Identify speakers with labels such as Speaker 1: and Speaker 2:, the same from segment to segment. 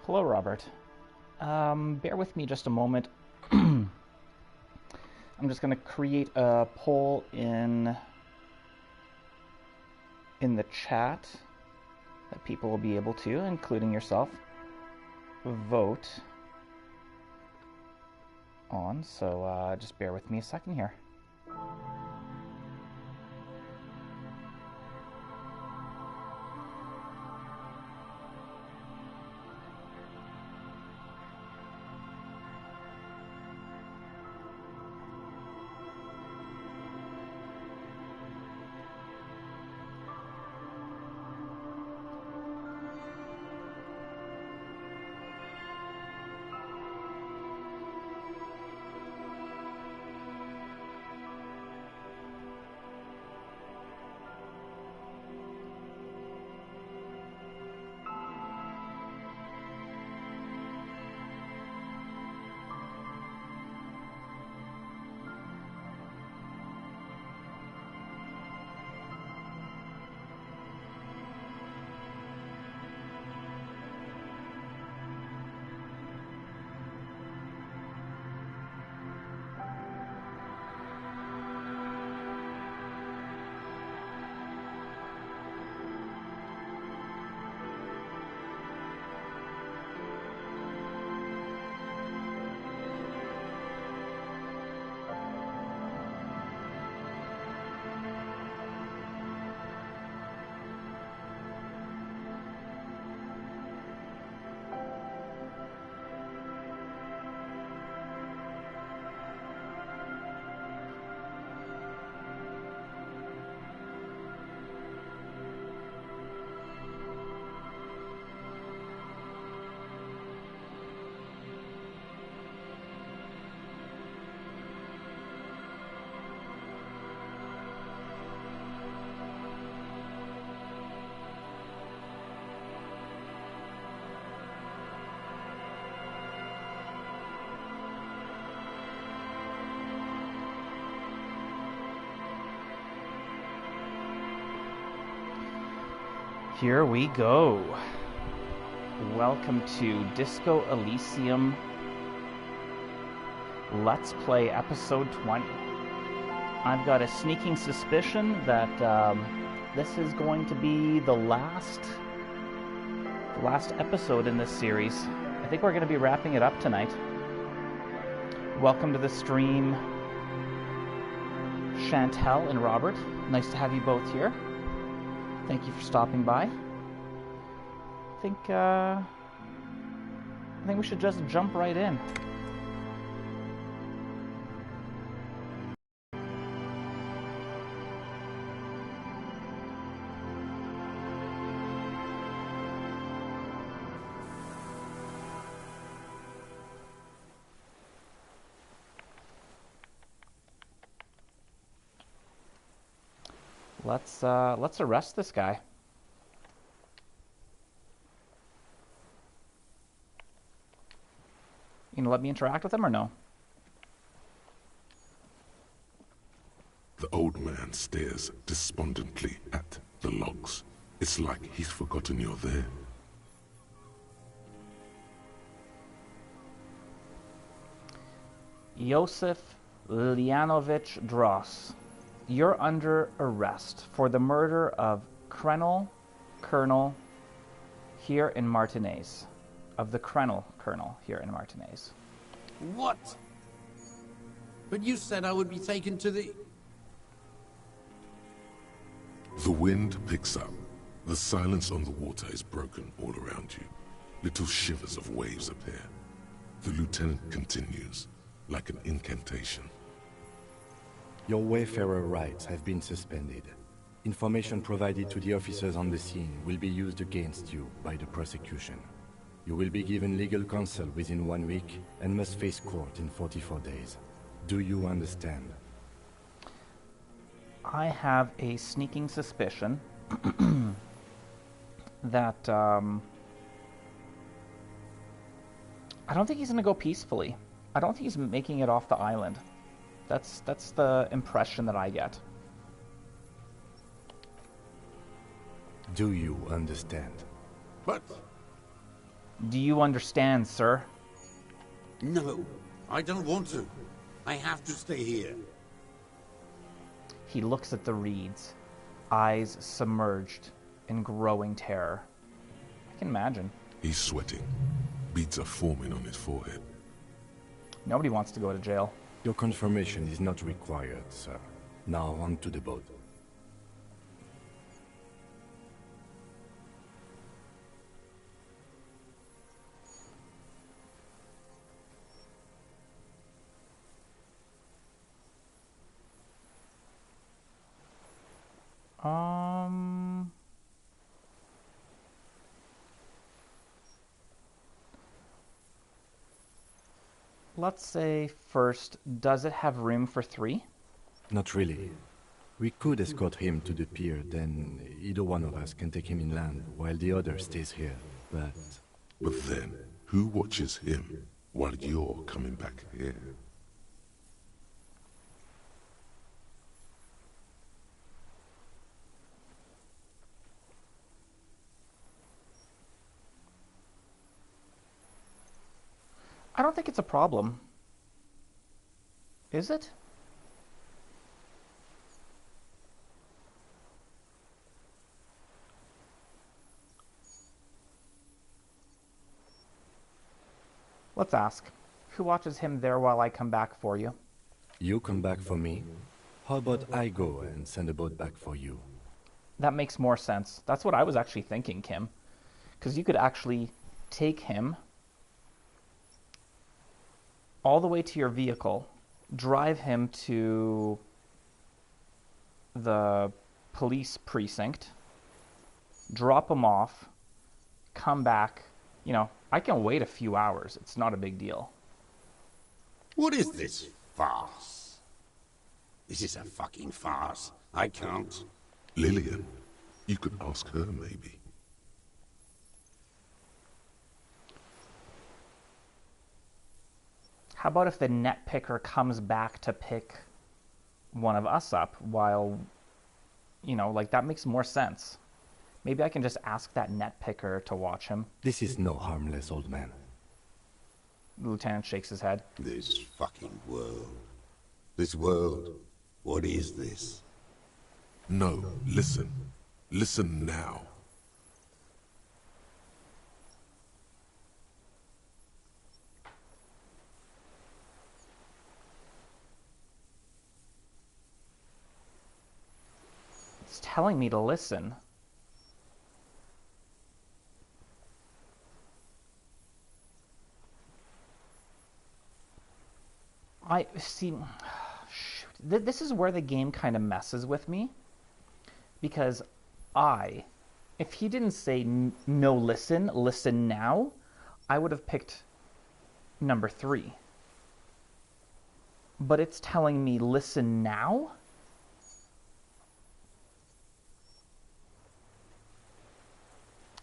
Speaker 1: Hello, Robert. Bear with me just a moment. I'm just going to create a poll in the chat that people will be able to, including yourself, vote on. So just bear with me a second here. Here we go. Welcome to Disco Elysium Let's Play Episode 20. I've got a sneaking suspicion that this is going to be the last episode in this series. I think we're going to be wrapping it up tonight. Welcome to the stream, Chantel and Robert. Nice to have you both here. Thank you for stopping by. I think we should just jump right in. Let's arrest this guy. You gonna let me interact with him or no?
Speaker 2: The old man stares despondently at the logs. It's like he's forgotten you're there.
Speaker 1: Josef Lianovich Dross, you're under arrest for the murder of Colonel here in Martinez. Of the Colonel here in Martinez.
Speaker 3: What? But you said I would be taken to the...
Speaker 2: The wind picks up. The silence on the water is broken all around you. Little shivers of waves appear. The lieutenant continues, like an incantation.
Speaker 4: Your wayfarer rights have been suspended. Information provided to the officers on the scene will be used against you by the prosecution. You will be given legal counsel within 1 week and must face court in 44 days. Do you understand?
Speaker 1: I have a sneaking suspicion that I don't think he's going to go peacefully. I don't think he's making it off the island. That's the impression that I get.
Speaker 4: Do you understand?
Speaker 3: But
Speaker 1: Do you understand, sir?
Speaker 3: No, I don't want to. I have to stay here.
Speaker 1: He looks at the reeds, eyes submerged in growing terror. I can imagine.
Speaker 2: He's sweating. Beads are forming on his forehead.
Speaker 1: Nobody wants to go to jail.
Speaker 4: Your confirmation is not required, sir. Now on to the boat.
Speaker 1: Let's say first, does it have room for 3?
Speaker 4: Not really. We could escort him to the pier, then either one of us can take him inland while the other stays here, but...
Speaker 2: But then, who watches him while you're coming back here?
Speaker 1: I don't think it's a problem. Is it? Let's ask. Who watches him there while I come back for you?
Speaker 4: You come back for me? How about I go and send a boat back for you?
Speaker 1: That makes more sense. That's what I was actually thinking, Kim. Because you could actually take him all the way to your vehicle, drive him to the police precinct, drop him off, come back. You know, I can wait a few hours. It's not a big deal.
Speaker 3: What is this farce? This is a fucking farce. I can't.
Speaker 2: Lillian, you could ask her maybe.
Speaker 1: How about if the net picker comes back to pick one of us up while, you know, like that makes more sense. Maybe I can just ask that net picker to watch him.
Speaker 4: This is no harmless old man.
Speaker 1: The lieutenant shakes his head.
Speaker 3: This fucking world. This world. What is this?
Speaker 2: No, listen. Listen now.
Speaker 1: It's telling me to listen. I see. Shoot. This is where the game kind of messes with me. Because if he didn't say no, listen now, I would have picked number 3. But it's telling me listen now?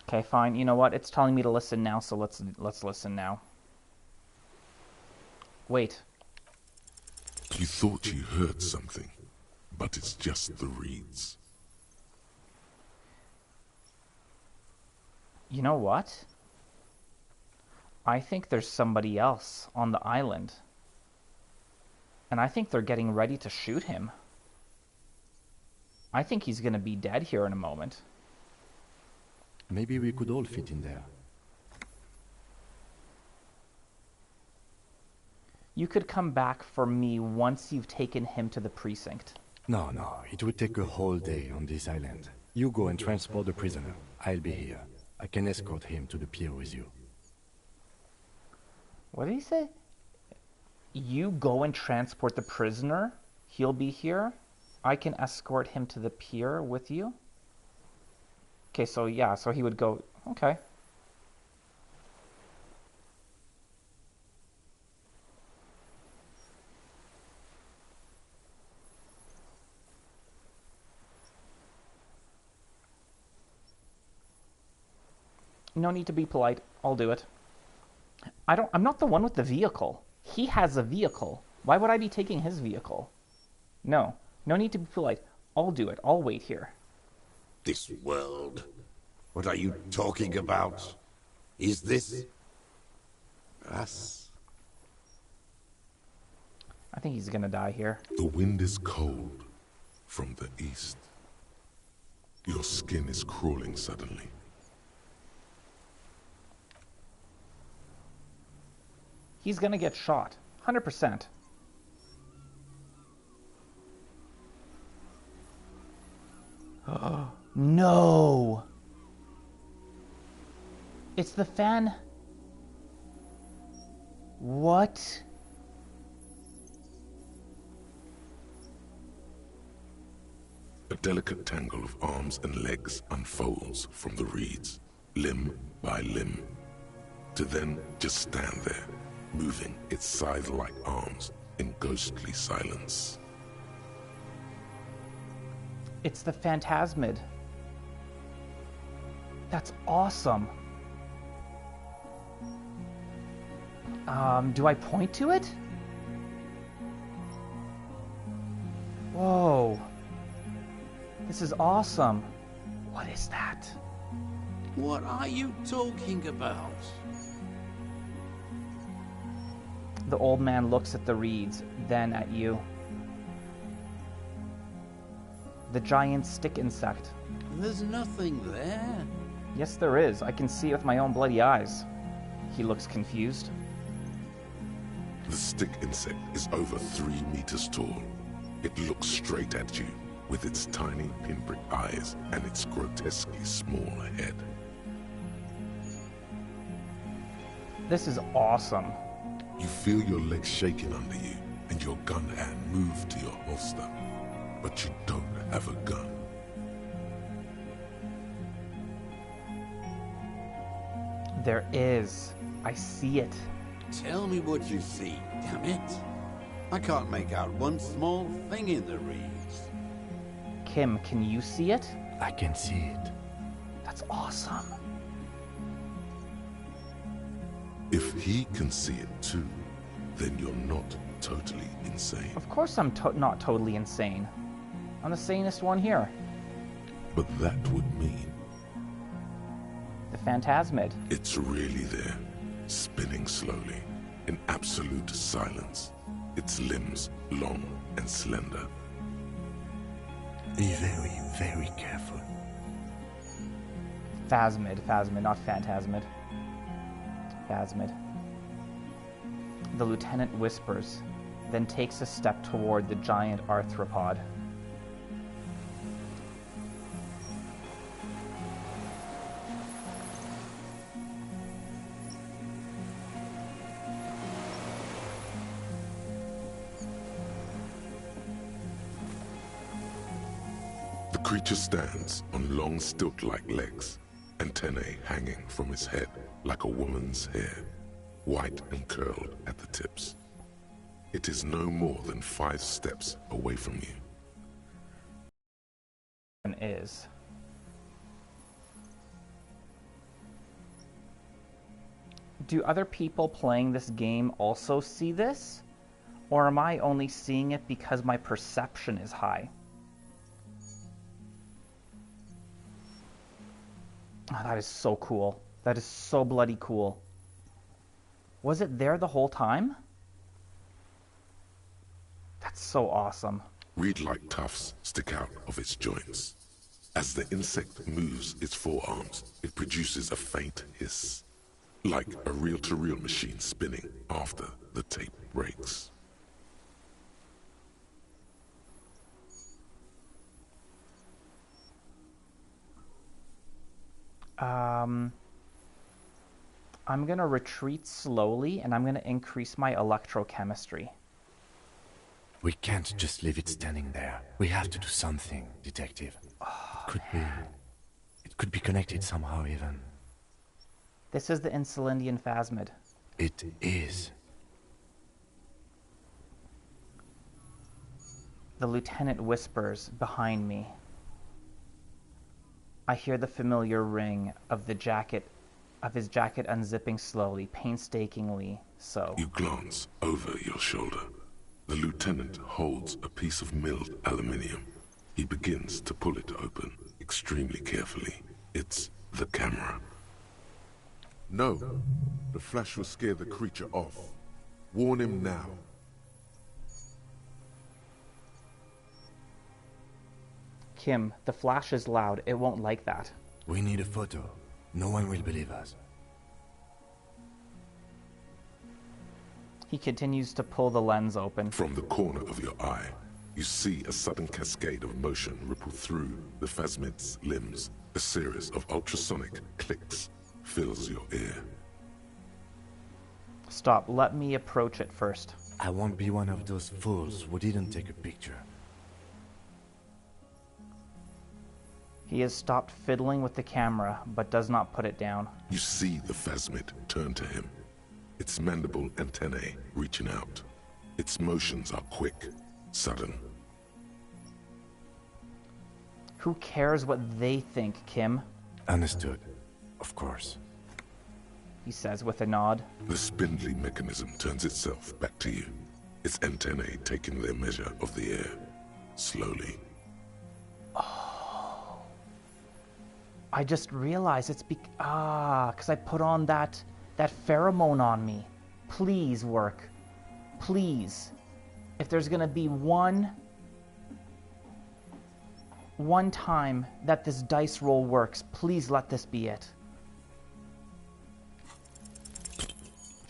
Speaker 1: Okay, fine. You know what? It's telling me to listen now, so let's listen now. Wait.
Speaker 2: You thought you heard something, but it's just the reeds.
Speaker 1: You know what? I think there's somebody else on the island. And I think they're getting ready to shoot him. I think he's going to be dead here in a moment.
Speaker 4: Maybe we could all fit in there.
Speaker 1: You could come back for me once you've taken him to the precinct.
Speaker 4: No, it would take a whole day on this island. You go and transport the prisoner. I'll be here. I can escort him to the pier with you.
Speaker 1: What did he say? You go and transport the prisoner? He'll be here? I can escort him to the pier with you? Okay, so yeah, so he would go... Okay. No need to be polite. I'll do it. I'm not the one with the vehicle. He has a vehicle. Why would I be taking his vehicle? No. No need to be polite. I'll do it. I'll wait here.
Speaker 3: This world? What are you talking about? Is this us?
Speaker 1: I think he's gonna die here.
Speaker 2: The wind is cold from the east. Your skin is crawling suddenly.
Speaker 1: He's gonna get shot. 100%. No! It's the fan. What?
Speaker 2: A delicate tangle of arms and legs unfolds from the reeds, limb by limb, to then just stand there, moving its scythe-like arms in ghostly silence.
Speaker 1: It's the Phantasmid. That's awesome. Do I point to it? Whoa. This is awesome. What is that?
Speaker 3: What are you talking about?
Speaker 1: The old man looks at the reeds, then at you. The giant stick insect.
Speaker 3: There's nothing there.
Speaker 1: Yes, there is. I can see it with my own bloody eyes. He looks confused.
Speaker 2: The stick insect is over 3 meters tall. It looks straight at you with its tiny pinprick eyes and its grotesquely small head.
Speaker 1: This is awesome.
Speaker 2: You feel your legs shaking under you and your gun hand move to your holster, but you don't have a gun.
Speaker 1: There is. I see it.
Speaker 3: Tell me what you see, damn it. I can't make out one small thing in the reeds.
Speaker 1: Kim, can you see it?
Speaker 4: I can see it.
Speaker 1: That's awesome.
Speaker 2: If he can see it too, then you're not totally insane.
Speaker 1: Of course I'm not totally insane. I'm the sanest one here.
Speaker 2: But that would mean
Speaker 1: The Phantasmid.
Speaker 2: it's really there, spinning slowly, in absolute silence, its limbs long and slender.
Speaker 4: Be very, very careful.
Speaker 1: Phasmid, not Phantasmid. Phasmid. The lieutenant whispers, then takes a step toward the giant arthropod.
Speaker 2: The creature stands on long stilt-like legs, antennae hanging from his head like a woman's hair, white and curled at the tips. It is no more than 5 steps away from you.
Speaker 1: Is. Do other people playing this game also see this? Or am I only seeing it because my perception is high? Oh, that is so cool. That is so bloody cool. Was it there the whole time? That's so awesome.
Speaker 2: Reed-like tufts stick out of its joints. As the insect moves its forearms, it produces a faint hiss, like a reel-to-reel machine spinning after the tape breaks.
Speaker 1: I'm gonna retreat slowly, and I'm gonna increase my electrochemistry.
Speaker 4: We can't just leave it standing there. We have to do something, Detective. It could be connected somehow even.
Speaker 1: This is the Insulindian Phasmid.
Speaker 4: It is.
Speaker 1: The lieutenant whispers behind me. I hear the familiar ring of his jacket unzipping slowly, painstakingly so.
Speaker 2: You glance over your shoulder. The lieutenant holds a piece of milled aluminium. He begins to pull it open, extremely carefully. It's the camera. No. The flash will scare the creature off. Warn him now.
Speaker 1: Kim, the flash is loud. It won't like that.
Speaker 4: We need a photo. No one will believe us.
Speaker 1: He continues to pull the lens open.
Speaker 2: From the corner of your eye, you see a sudden cascade of motion ripple through the phasmid's limbs. A series of ultrasonic clicks fills your ear.
Speaker 1: Stop. Let me approach it first.
Speaker 4: I won't be one of those fools who didn't take a picture.
Speaker 1: He has stopped fiddling with the camera, but does not put it down.
Speaker 2: You see the phasmid turn to him, its mandible antennae reaching out. Its motions are quick, sudden.
Speaker 1: Who cares what they think, Kim?
Speaker 4: Understood. Of course.
Speaker 1: He says with a nod.
Speaker 2: The spindly mechanism turns itself back to you, its antennae taking their measure of the air, slowly.
Speaker 1: Oh. I just realized it's because I put on that pheromone on me. Please work. Please. If there's gonna be one time that this dice roll works, please let this be it.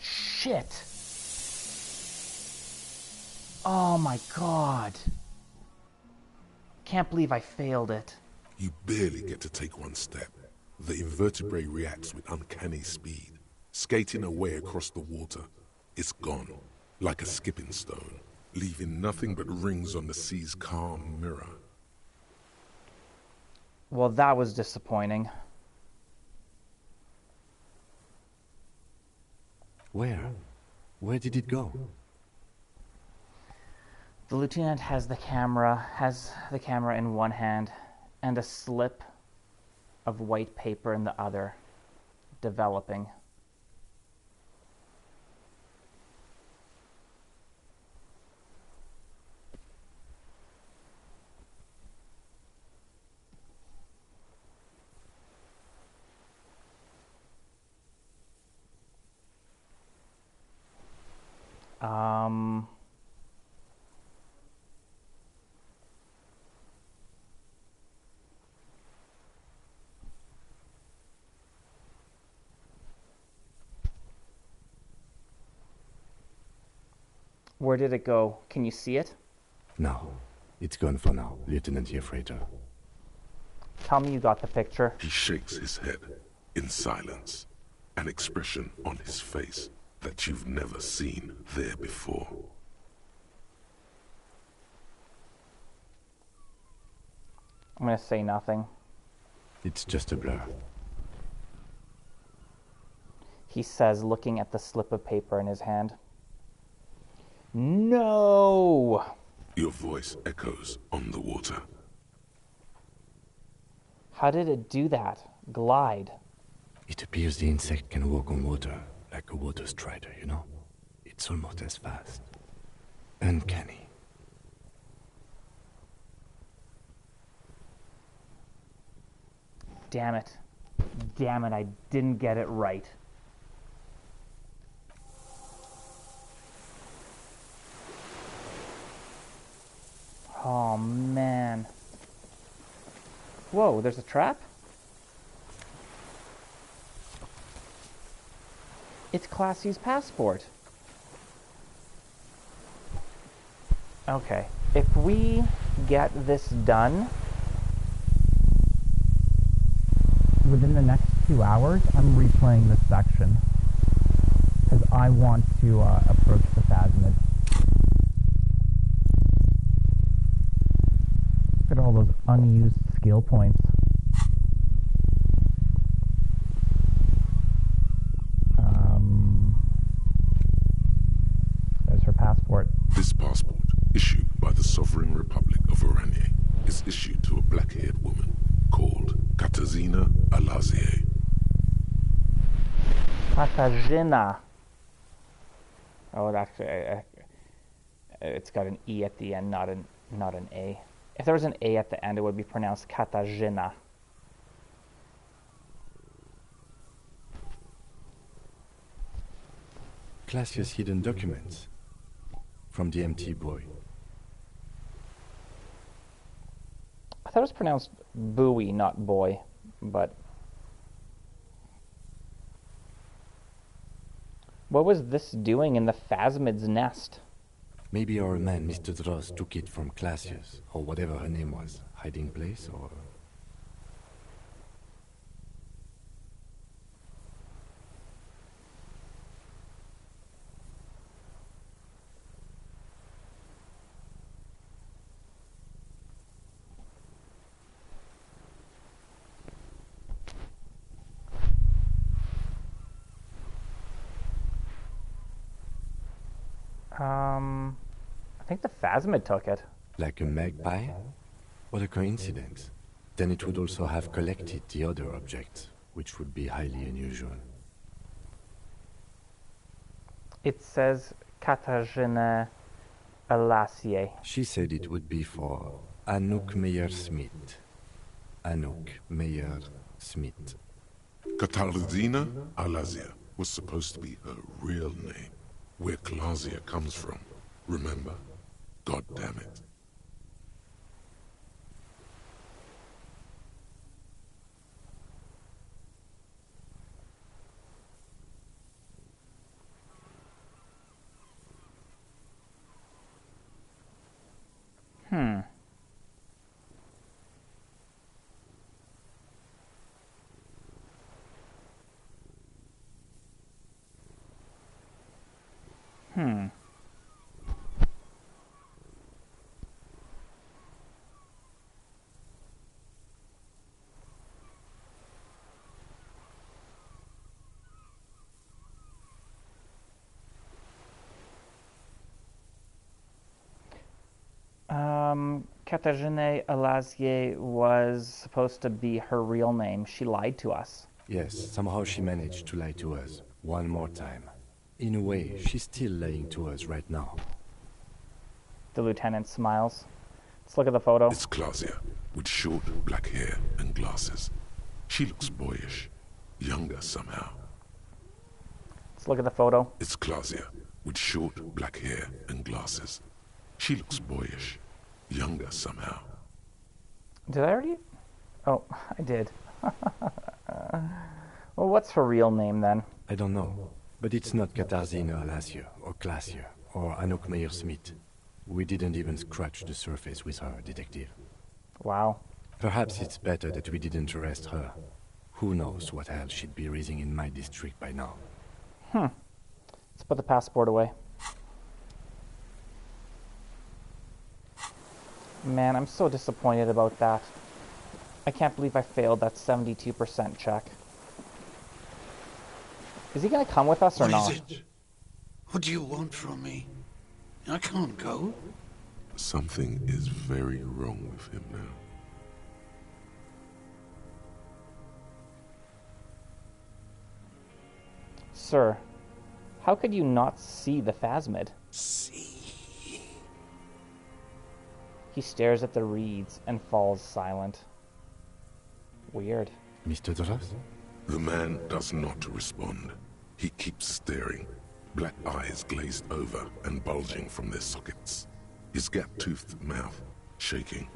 Speaker 1: Shit. Oh my god. Can't believe I failed it.
Speaker 2: You barely get to take one step. The invertebrate reacts with uncanny speed, skating away across the water. It's gone, like a skipping stone, leaving nothing but rings on the sea's calm mirror.
Speaker 1: Well, that was disappointing.
Speaker 4: Where? Where did it go?
Speaker 1: The lieutenant has the camera in one hand and a slip of white paper in the other, developing. Where did it go? Can you see it?
Speaker 4: No. It's gone for now, Lieutenant Jeffreiter.
Speaker 1: Tell me you got the picture.
Speaker 2: He shakes his head in silence, an expression on his face that you've never seen there before.
Speaker 1: I'm gonna say nothing.
Speaker 4: It's just a blur.
Speaker 1: He says, looking at the slip of paper in his hand. No!
Speaker 2: Your voice echoes on the water.
Speaker 1: How did it do that? Glide.
Speaker 4: It appears the insect can walk on water, like a water strider, you know? It's almost as fast. Uncanny.
Speaker 1: Damn it. Damn it, I didn't get it right. Oh, man. Whoa, there's a trap? It's Classy's passport. Okay. If we get this done within the next 2 hours, I'm replaying this section. Because I want to approach the phasmid. Look at all those unused skill points. There's her passport.
Speaker 2: This passport, issued by the Sovereign Republic of Oranje, is issued to a black-haired woman called Katarzyna Alazie.
Speaker 1: Katarzyna. Oh, actually, it's got an E at the end, not an A. If there was an A at the end, it would be pronounced Katarzyna.
Speaker 4: Classius' hidden documents. From the empty boy.
Speaker 1: I thought it was pronounced buoy, not boy, but... What was this doing in the Phasmid's nest?
Speaker 4: Maybe our man, Mr. Dross, took it from Classius, or whatever her name was. Hiding place, or...
Speaker 1: I think the Phasmid took it.
Speaker 4: Like a magpie? What a coincidence. Then it would also have collected the other objects, which would be highly unusual.
Speaker 1: It says Katarzyna Alasie.
Speaker 4: She said it would be for Anouk Meyer-Smith. Anouk Meyer-Smith.
Speaker 2: Katarzyna Alazia was supposed to be her real name, where Klasia comes from. Remember? God damn it.
Speaker 1: Hmm. Katarzyna Alasie was supposed to be her real name. She lied to us.
Speaker 4: Yes, somehow she managed to lie to us. One more time. In a way, she's still lying to us right now.
Speaker 1: The lieutenant smiles. Let's look at the photo.
Speaker 2: It's Klasia, with short black hair and glasses. She looks boyish, younger somehow.
Speaker 1: Let's look at the photo.
Speaker 2: It's Klasia, with short black hair and glasses. She looks boyish, younger somehow.
Speaker 1: Did I already? Oh, I did. Well, what's her real name then?
Speaker 4: I don't know. But it's not Katarzyna Alasie, or Klasia, or Anouk Meyer-Smith. We didn't even scratch the surface with her, detective.
Speaker 1: Wow.
Speaker 4: Perhaps it's better that we didn't arrest her. Who knows what hell she'd be raising in my district by now.
Speaker 1: Let's put the passport away. Man, I'm so disappointed about that. I can't believe I failed that 72% check. Is he gonna come with us or not?
Speaker 3: What is it? What do you want from me? I can't go.
Speaker 2: Something is very wrong with him now.
Speaker 1: Sir, how could you not see the Phasmid?
Speaker 3: See.
Speaker 1: He stares at the reeds and falls silent. Weird.
Speaker 4: Mr. Dross?
Speaker 2: The man does not respond. He keeps staring, black eyes glazed over and bulging from their sockets. His gap-toothed mouth shaking.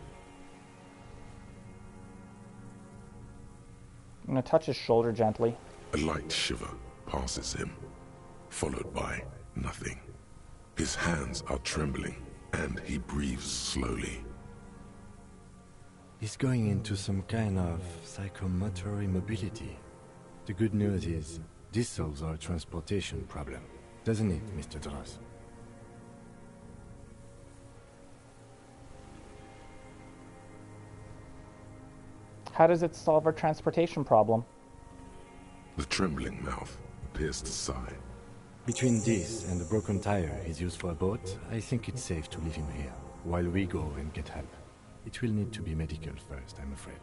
Speaker 1: I'm gonna touch his shoulder gently.
Speaker 2: A light shiver passes him, followed by nothing. His hands are trembling, and he breathes slowly.
Speaker 4: He's going into some kind of psychomotor immobility. The good news is, this solves our transportation problem, doesn't it, Mr. Dross?
Speaker 1: How does it solve our transportation problem?
Speaker 2: The trembling mouth appears to sigh.
Speaker 4: Between this and the broken tire he's used for a boat, I think it's safe to leave him here, while we go and get help. It will need to be medical first, I'm afraid.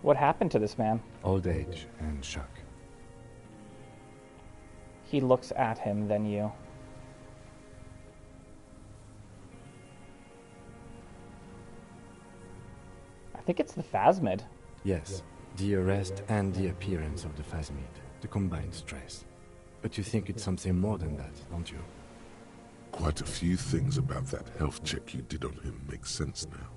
Speaker 1: What happened to this man?
Speaker 4: Old age and shock.
Speaker 1: He looks at him, then you. think it's the phasmid.
Speaker 4: Yes, the arrest and the appearance of the phasmid, the combined stress. But you think it's something more than that, don't you?
Speaker 2: Quite a few things about that health check you did on him make sense now.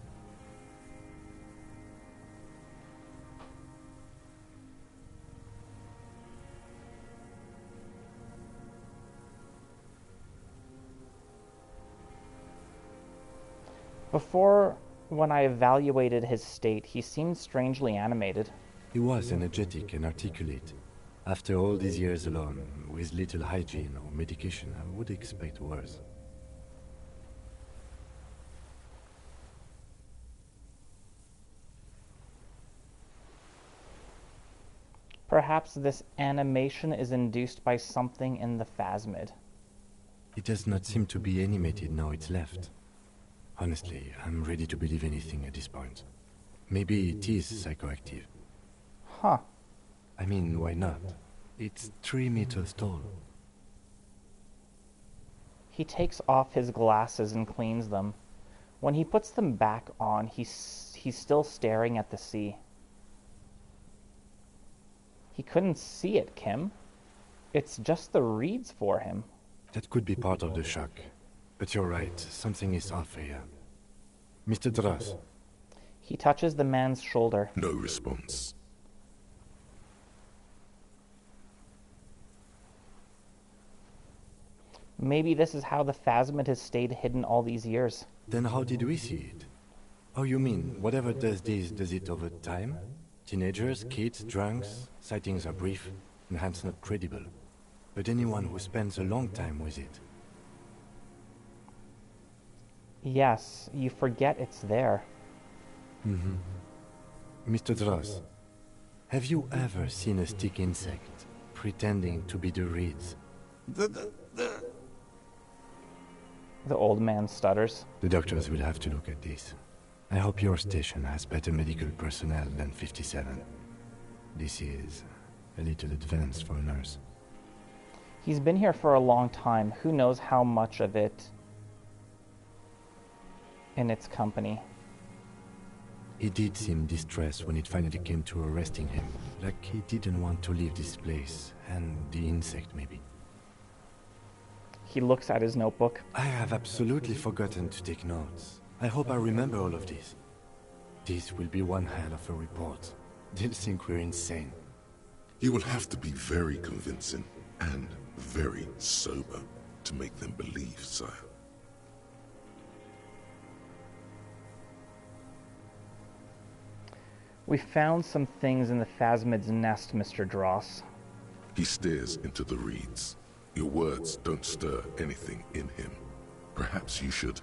Speaker 1: Before, when I evaluated his state, he seemed strangely animated.
Speaker 4: He was energetic and articulate. After all these years alone, with little hygiene or medication, I would expect worse.
Speaker 1: Perhaps this animation is induced by something in the phasmid.
Speaker 4: It does not seem to be animated now it's left. Honestly, I'm ready to believe anything at this point. Maybe it is psychoactive.
Speaker 1: Huh.
Speaker 4: I mean, why not? It's 3 meters tall.
Speaker 1: He takes off his glasses and cleans them. When he puts them back on, he's still staring at the sea. He couldn't see it, Kim. It's just the reeds for him.
Speaker 4: That could be part of the shock. But you're right, something is off here. Mr. Dross.
Speaker 1: He touches the man's shoulder.
Speaker 2: No response.
Speaker 1: Maybe this is how the phasmid has stayed hidden all these years.
Speaker 4: Then how did we see it? Oh, you mean, whatever does this, does it over time? Teenagers, kids, drunks, sightings are brief, and hence not credible. But anyone who spends a long time with it.
Speaker 1: Yes, you forget it's there.
Speaker 4: Mm-hmm. Mr. Dross, have you ever seen a stick insect pretending to be the reeds?
Speaker 1: The old man stutters.
Speaker 4: The doctors will have to look at this. I hope your station has better medical personnel than 57. This is a little advanced for a nurse.
Speaker 1: He's been here for a long time. Who knows how much of it in its company.
Speaker 4: He did seem distressed when it finally came to arresting him. Like he didn't want to leave this place. And the insect, maybe.
Speaker 1: He looks at his notebook.
Speaker 4: I have absolutely forgotten to take notes. I hope I remember all of this. This will be one hell of a report. They'll think we're insane.
Speaker 2: You will have to be very convincing and very sober to make them believe, sire.
Speaker 1: We found some things in the phasmid's nest, Mr. Dross.
Speaker 2: He stares into the reeds. Your words don't stir anything in him. Perhaps you should.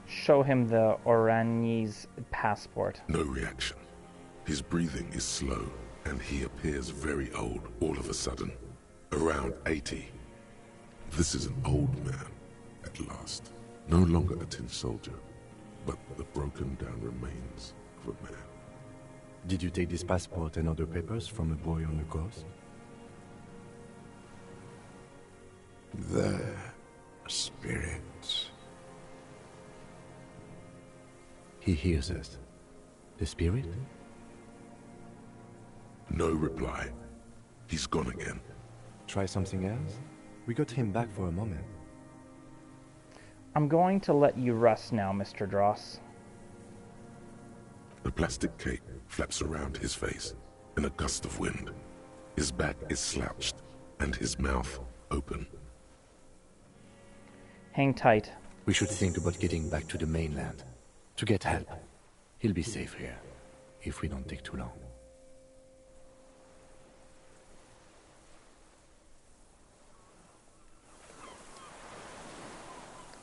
Speaker 1: Show him the Orani's passport.
Speaker 2: No reaction. His breathing is slow, and he appears very old all of a sudden. Around 80. This is an old man, at last. No longer a tin soldier, but the broken down remains of a man.
Speaker 4: Did you take this passport and other papers from a boy on the coast?
Speaker 3: The spirit.
Speaker 4: He hears us. The spirit?
Speaker 2: No reply. He's gone again.
Speaker 4: Try something else? We got him back for a moment.
Speaker 1: I'm going to let you rest now, Mr. Dross.
Speaker 2: The plastic cape flaps around his face in a gust of wind. His back is slouched and his mouth open.
Speaker 1: Hang tight.
Speaker 4: We should think about getting back to the mainland. To get help. He'll be safe here, if we don't take too long.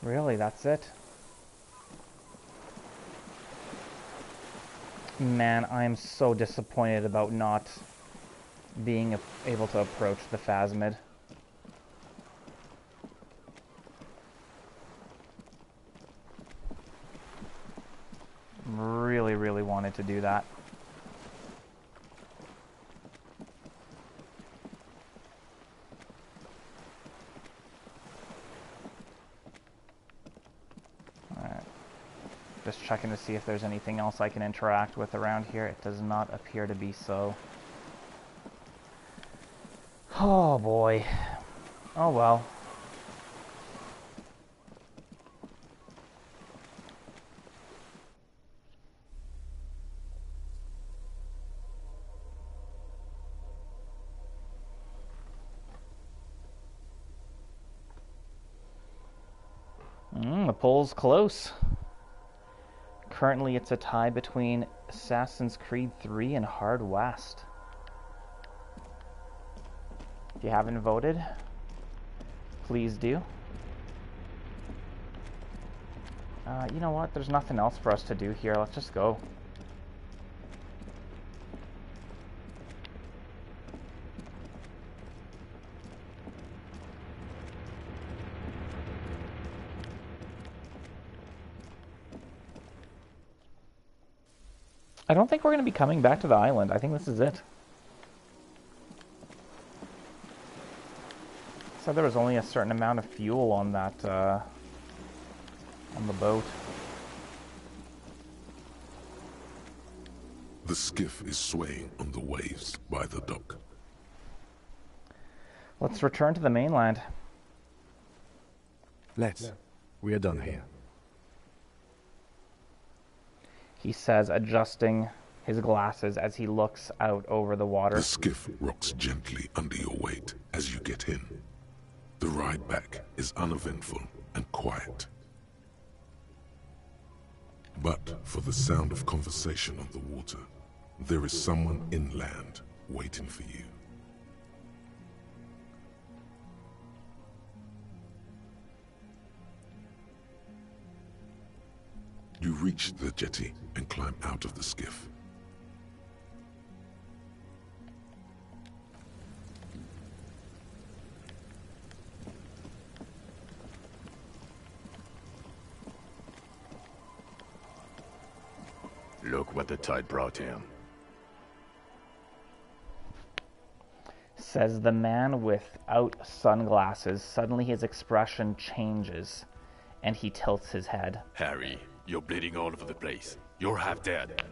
Speaker 1: Really, that's it? Man, I am so disappointed about not being able to approach the phasmid. Really wanted to do that. Just checking to see if there's anything else I can interact with around here. It does not appear to be so. Oh boy. Oh well. The poll's close. Currently, it's a tie between Assassin's Creed 3 and Hard West. If you haven't voted, please do. You know what? There's nothing else for us to do here. Let's just go. I don't think we're going to be coming back to the island. I think this is it. So there was only a certain amount of fuel on that, on the boat.
Speaker 2: The skiff is swaying on the waves by the dock.
Speaker 1: Let's return to the mainland.
Speaker 4: Let's. We are done here.
Speaker 1: He says, adjusting his glasses as he looks out over the water.
Speaker 2: The skiff rocks gently under your weight as you get in. The ride back is uneventful and quiet. But for the sound of conversation on the water, there is someone inland waiting for you. You reach the jetty and climb out of the skiff.
Speaker 4: Look what the tide brought him.
Speaker 1: Says the man without sunglasses. Suddenly his expression changes, and he tilts his head.
Speaker 5: Harry, you're bleeding all over the place. You're half dead.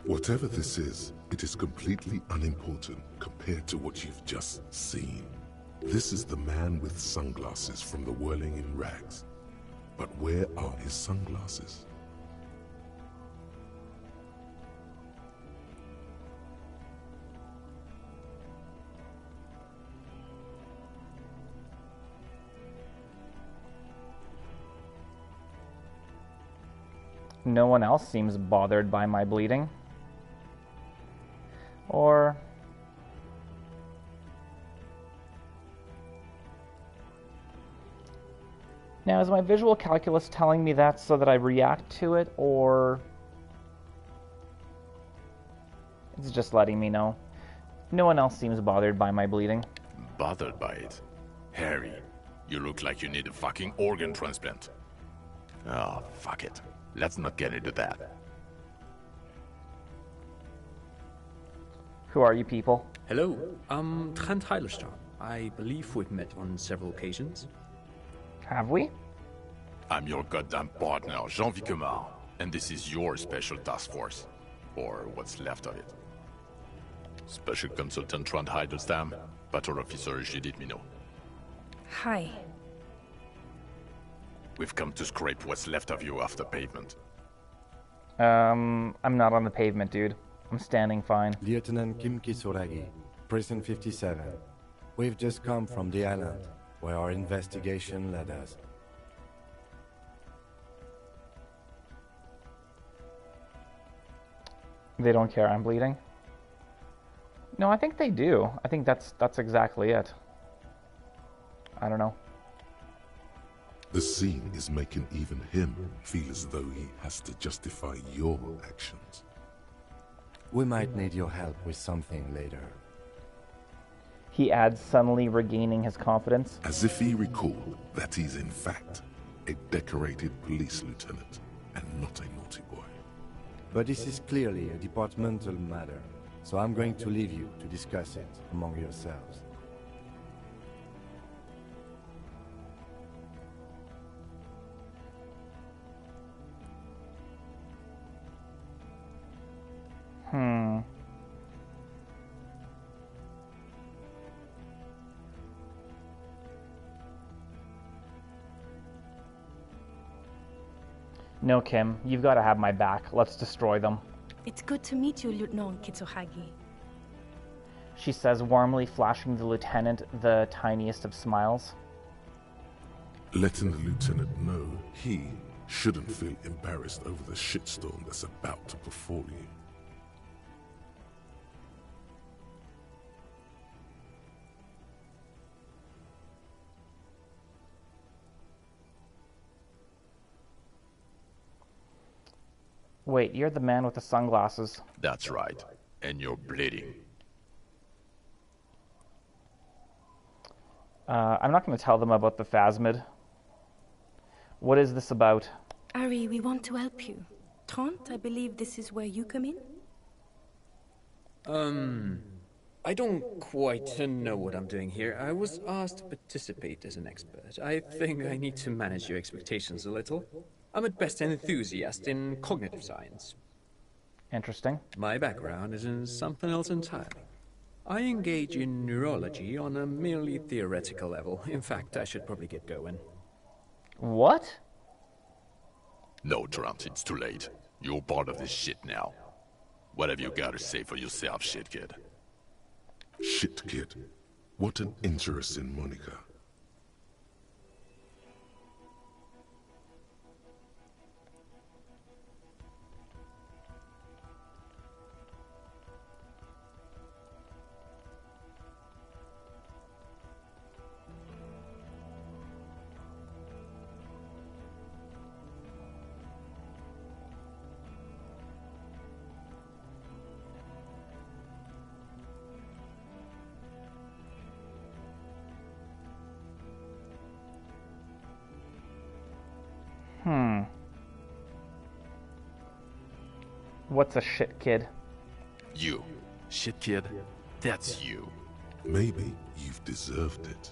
Speaker 2: Whatever this is, it is completely unimportant compared to what you've just seen. This is the man with sunglasses from the Whirling in Rags. But where are his sunglasses?
Speaker 1: No one else seems bothered by my bleeding. Or... Now, is my visual calculus telling me that so that I react to it, or... It's just letting me know. No one else seems bothered by my bleeding.
Speaker 5: Bothered by it? Harry, you look like you need a fucking organ transplant. Oh, fuck it. Let's not get into that.
Speaker 1: Who are you people?
Speaker 6: Hello, I'm Trent Heilerstein. I believe we've met on several occasions.
Speaker 1: Have we?
Speaker 5: I'm your goddamn partner, Jean Vicomar, and this is your special task force. Or what's left of it. Special Consultant Trent Heilerstein, Patrol Officer Judith Minot.
Speaker 7: Hi.
Speaker 5: We've come to scrape what's left of you off the pavement.
Speaker 1: I'm not on the pavement, dude. I'm standing fine.
Speaker 4: Lieutenant Kim Kisuragi, Prison 57. We've just come from the island, where our investigation led us.
Speaker 1: They don't care I'm bleeding? No, I think they do. I think that's exactly it. I don't know.
Speaker 2: The scene is making even him feel as though he has to justify your actions.
Speaker 4: We might need your help with something later.
Speaker 1: He adds, suddenly regaining his confidence.
Speaker 2: As if he recalled that he's in fact a decorated police lieutenant and not a naughty boy.
Speaker 4: But this is clearly a departmental matter, so I'm going to leave you to discuss it among yourselves.
Speaker 1: Hmm. No, Kim, you've got to have my back. Let's destroy them.
Speaker 7: It's good to meet you, Lieutenant Kitsuhagi.
Speaker 1: She says warmly, flashing the lieutenant the tiniest of smiles.
Speaker 2: Letting the lieutenant know he shouldn't feel embarrassed over the shitstorm that's about to befall you.
Speaker 1: Wait, you're the man with the sunglasses.
Speaker 5: That's right. And you're bleeding.
Speaker 1: I'm not going to tell them about the phasmid. What is this about?
Speaker 7: Ari, we want to help you. Trant, I believe this is where you come in?
Speaker 6: I don't quite know what I'm doing here. I was asked to participate as an expert. I think I need to manage your expectations a little. I'm at best an enthusiast in cognitive science.
Speaker 1: Interesting.
Speaker 6: My background is in something else entirely. I engage in neurology on a merely theoretical level. In fact, I should probably get going.
Speaker 1: What?
Speaker 5: No, Trant, it's too late. You're part of this shit now. What have you got to say for yourself, shit kid?
Speaker 2: Shit kid. What an interesting moniker.
Speaker 1: What's a shit kid?
Speaker 5: You. Shit kid? That's you.
Speaker 2: Maybe you've deserved it.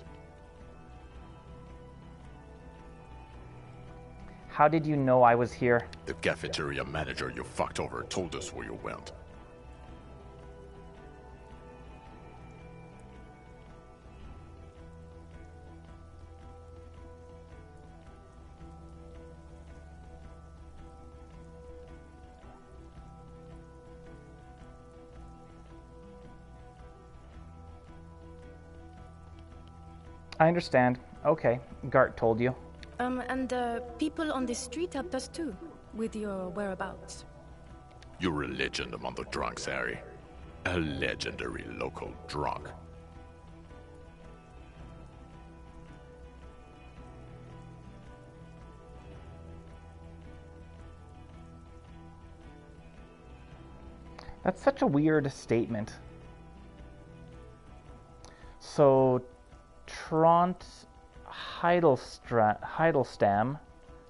Speaker 1: How did you know I was here?
Speaker 5: The cafeteria manager you fucked over told us where you went.
Speaker 1: I understand. Okay, Gart told you.
Speaker 7: And people on this street helped us too, with your whereabouts.
Speaker 5: You're a legend among the drunks, Harry. A legendary local drunk.
Speaker 1: That's such a weird statement. So, Trant Heidelstam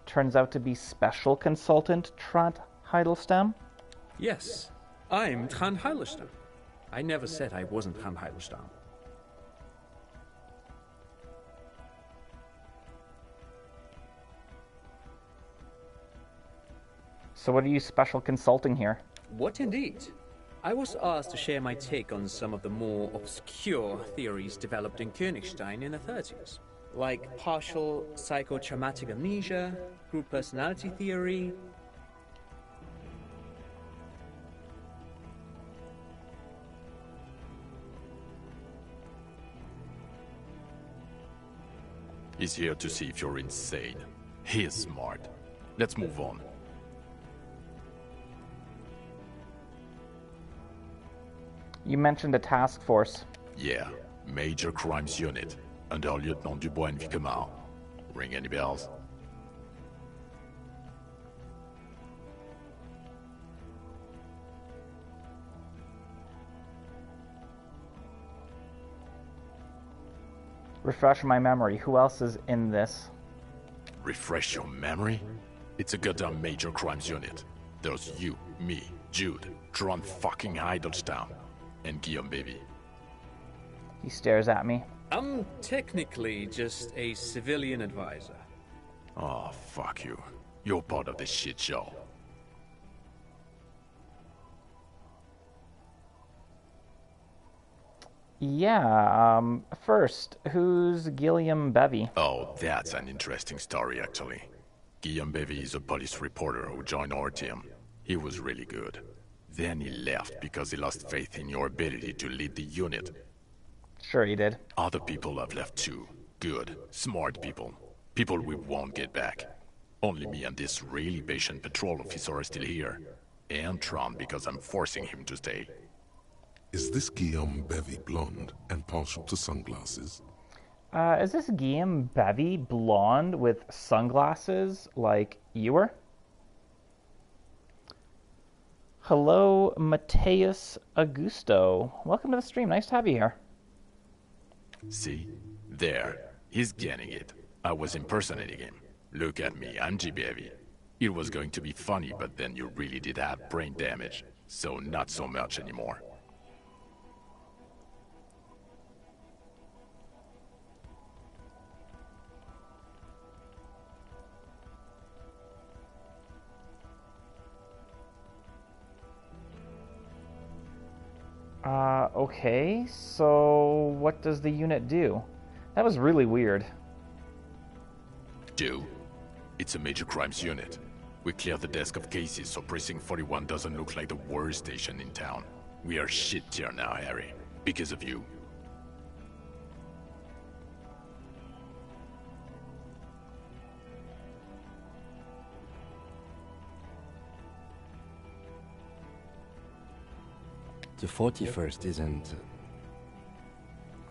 Speaker 1: turns out to be special consultant Trant Heidelstam?
Speaker 6: Yes, I'm Trant Heidelstam. I never said I wasn't Trant Heidelstam.
Speaker 1: So what are you special consulting here?
Speaker 6: What indeed? I was asked to share my take on some of the more obscure theories developed in Königstein in the 30s, like partial psychotraumatic amnesia, group personality theory.
Speaker 5: He's here to see if you're insane. He is smart. Let's move on.
Speaker 1: You mentioned a task force.
Speaker 5: Yeah, Major Crimes Unit, under Lieutenant Dubois and Vicomar. Ring any bells?
Speaker 1: Refresh my memory. Who else is in this?
Speaker 5: Refresh your memory? It's a goddamn Major Crimes Unit. There's you, me, Jude, Trant fucking Heidelstam, and Guillaume baby.
Speaker 1: He stares at me.
Speaker 6: I'm technically just a civilian advisor.
Speaker 5: Oh, fuck you. You're part of this shit show.
Speaker 1: Yeah, first, who's Gilliam Bevy?
Speaker 5: Oh, that's an interesting story, actually. Guillaume Bevy is a police reporter who joined our team. He was really good. Then he left because he lost faith in your ability to lead the unit.
Speaker 1: Sure he did.
Speaker 5: Other people have left too. Good, smart people. People we won't get back. Only me and this really patient patrol officer are still here. And Tron because I'm forcing him to stay.
Speaker 2: Is this Guillaume Bevy blonde and partial to sunglasses?
Speaker 1: Is this Guillaume Bevy blonde with sunglasses like you were? Hello, Mateus Augusto. Welcome to the stream. Nice to have you here.
Speaker 5: See? There. He's getting it. I was impersonating him. Look at me, I'm G. Bevy. It was going to be funny, but then you really did have brain damage. So not so much anymore.
Speaker 1: Okay, so what does the unit do? That was really weird.
Speaker 5: Do? It's a major crimes unit. We clear the desk of cases so Precinct 41 doesn't look like the worst station in town. We are shit tier now, Harry. Because of you.
Speaker 4: The 41st isn't...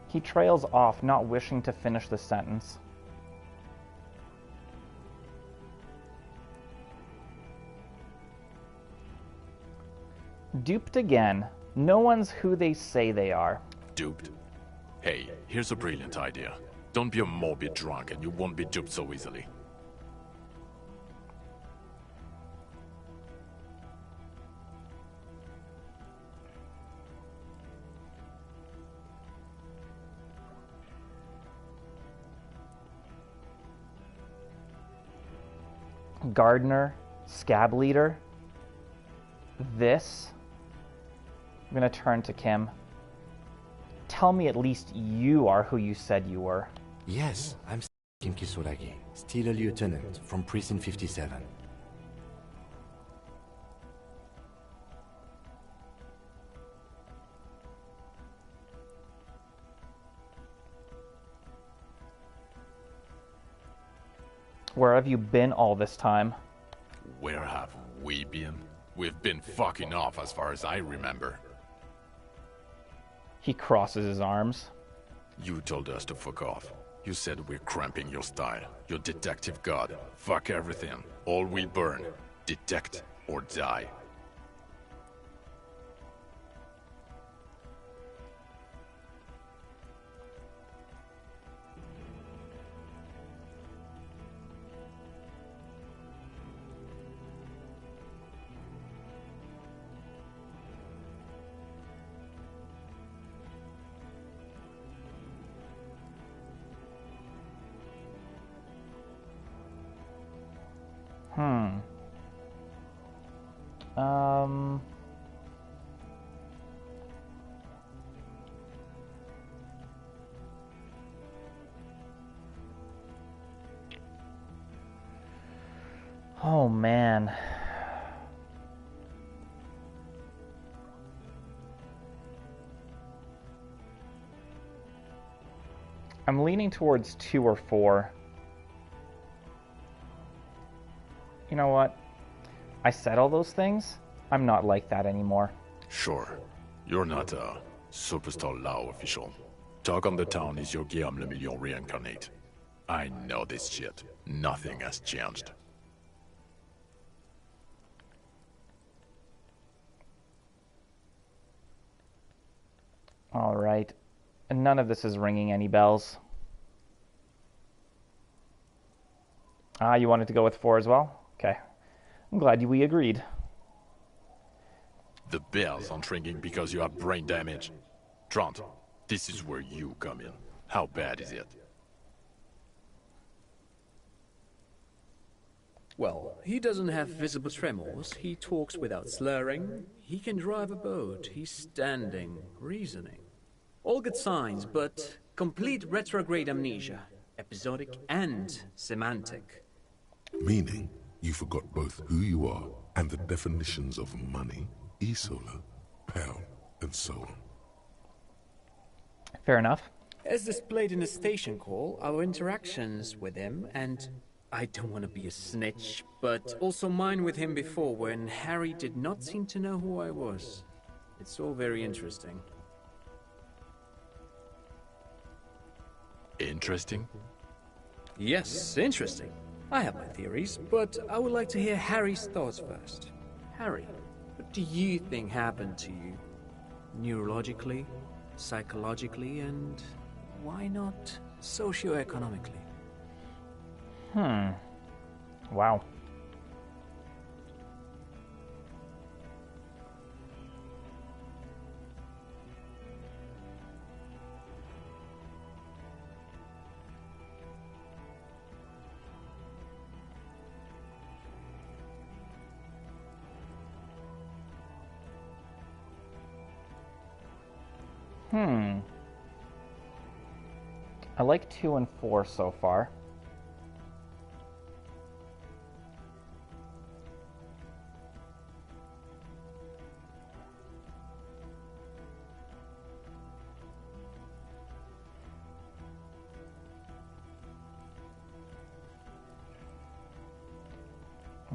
Speaker 1: He trails off, not wishing to finish the sentence. Duped again. No one's who they say they are.
Speaker 5: Duped? Hey, here's a brilliant idea. Don't be a morbid drunk and you won't be duped so easily.
Speaker 1: Gardener, scab leader. This. I'm gonna turn to Kim. Tell me at least you are who you said you were.
Speaker 4: Yes, I'm Kim Kisuragi, still a lieutenant from Precinct 57.
Speaker 1: Where have you been all this time?
Speaker 5: Where have we been? We've been fucking off as far as I remember.
Speaker 1: He crosses his arms.
Speaker 5: You told us to fuck off. You said we're cramping your style. Your detective god. Fuck everything. All we burn. Detect or die.
Speaker 1: Oh man. I'm leaning towards 2 or 4. You know what? I said all those things. I'm not like that anymore.
Speaker 5: Sure. You're not a superstar Lao official. Talk on the town is your Guillaume Le Million reincarnate. I know this shit. Nothing has changed.
Speaker 1: All right. And none of this is ringing any bells. Ah, you wanted to go with 4 as well? Okay. I'm glad we agreed.
Speaker 5: The bells aren't ringing because you have brain damage. Trant, this is where you come in. How bad is it?
Speaker 6: Well, he doesn't have visible tremors, he talks without slurring, he can drive a boat, he's standing, reasoning. All good signs, but complete retrograde amnesia. Episodic and semantic.
Speaker 2: Meaning, you forgot both who you are and the definitions of money, e-solar, pound, and so on.
Speaker 1: Fair enough.
Speaker 6: As displayed in the station call, our interactions with him, and I don't want to be a snitch, but also mine with him before when Harry did not seem to know who I was. It's all very interesting.
Speaker 5: Interesting?
Speaker 6: Yes, interesting. I have my theories, but I would like to hear Harry's thoughts first. Harry, what do you think happened to you? Neurologically, psychologically, and why not socioeconomically?
Speaker 1: Wow. I like 2 and 4 so far.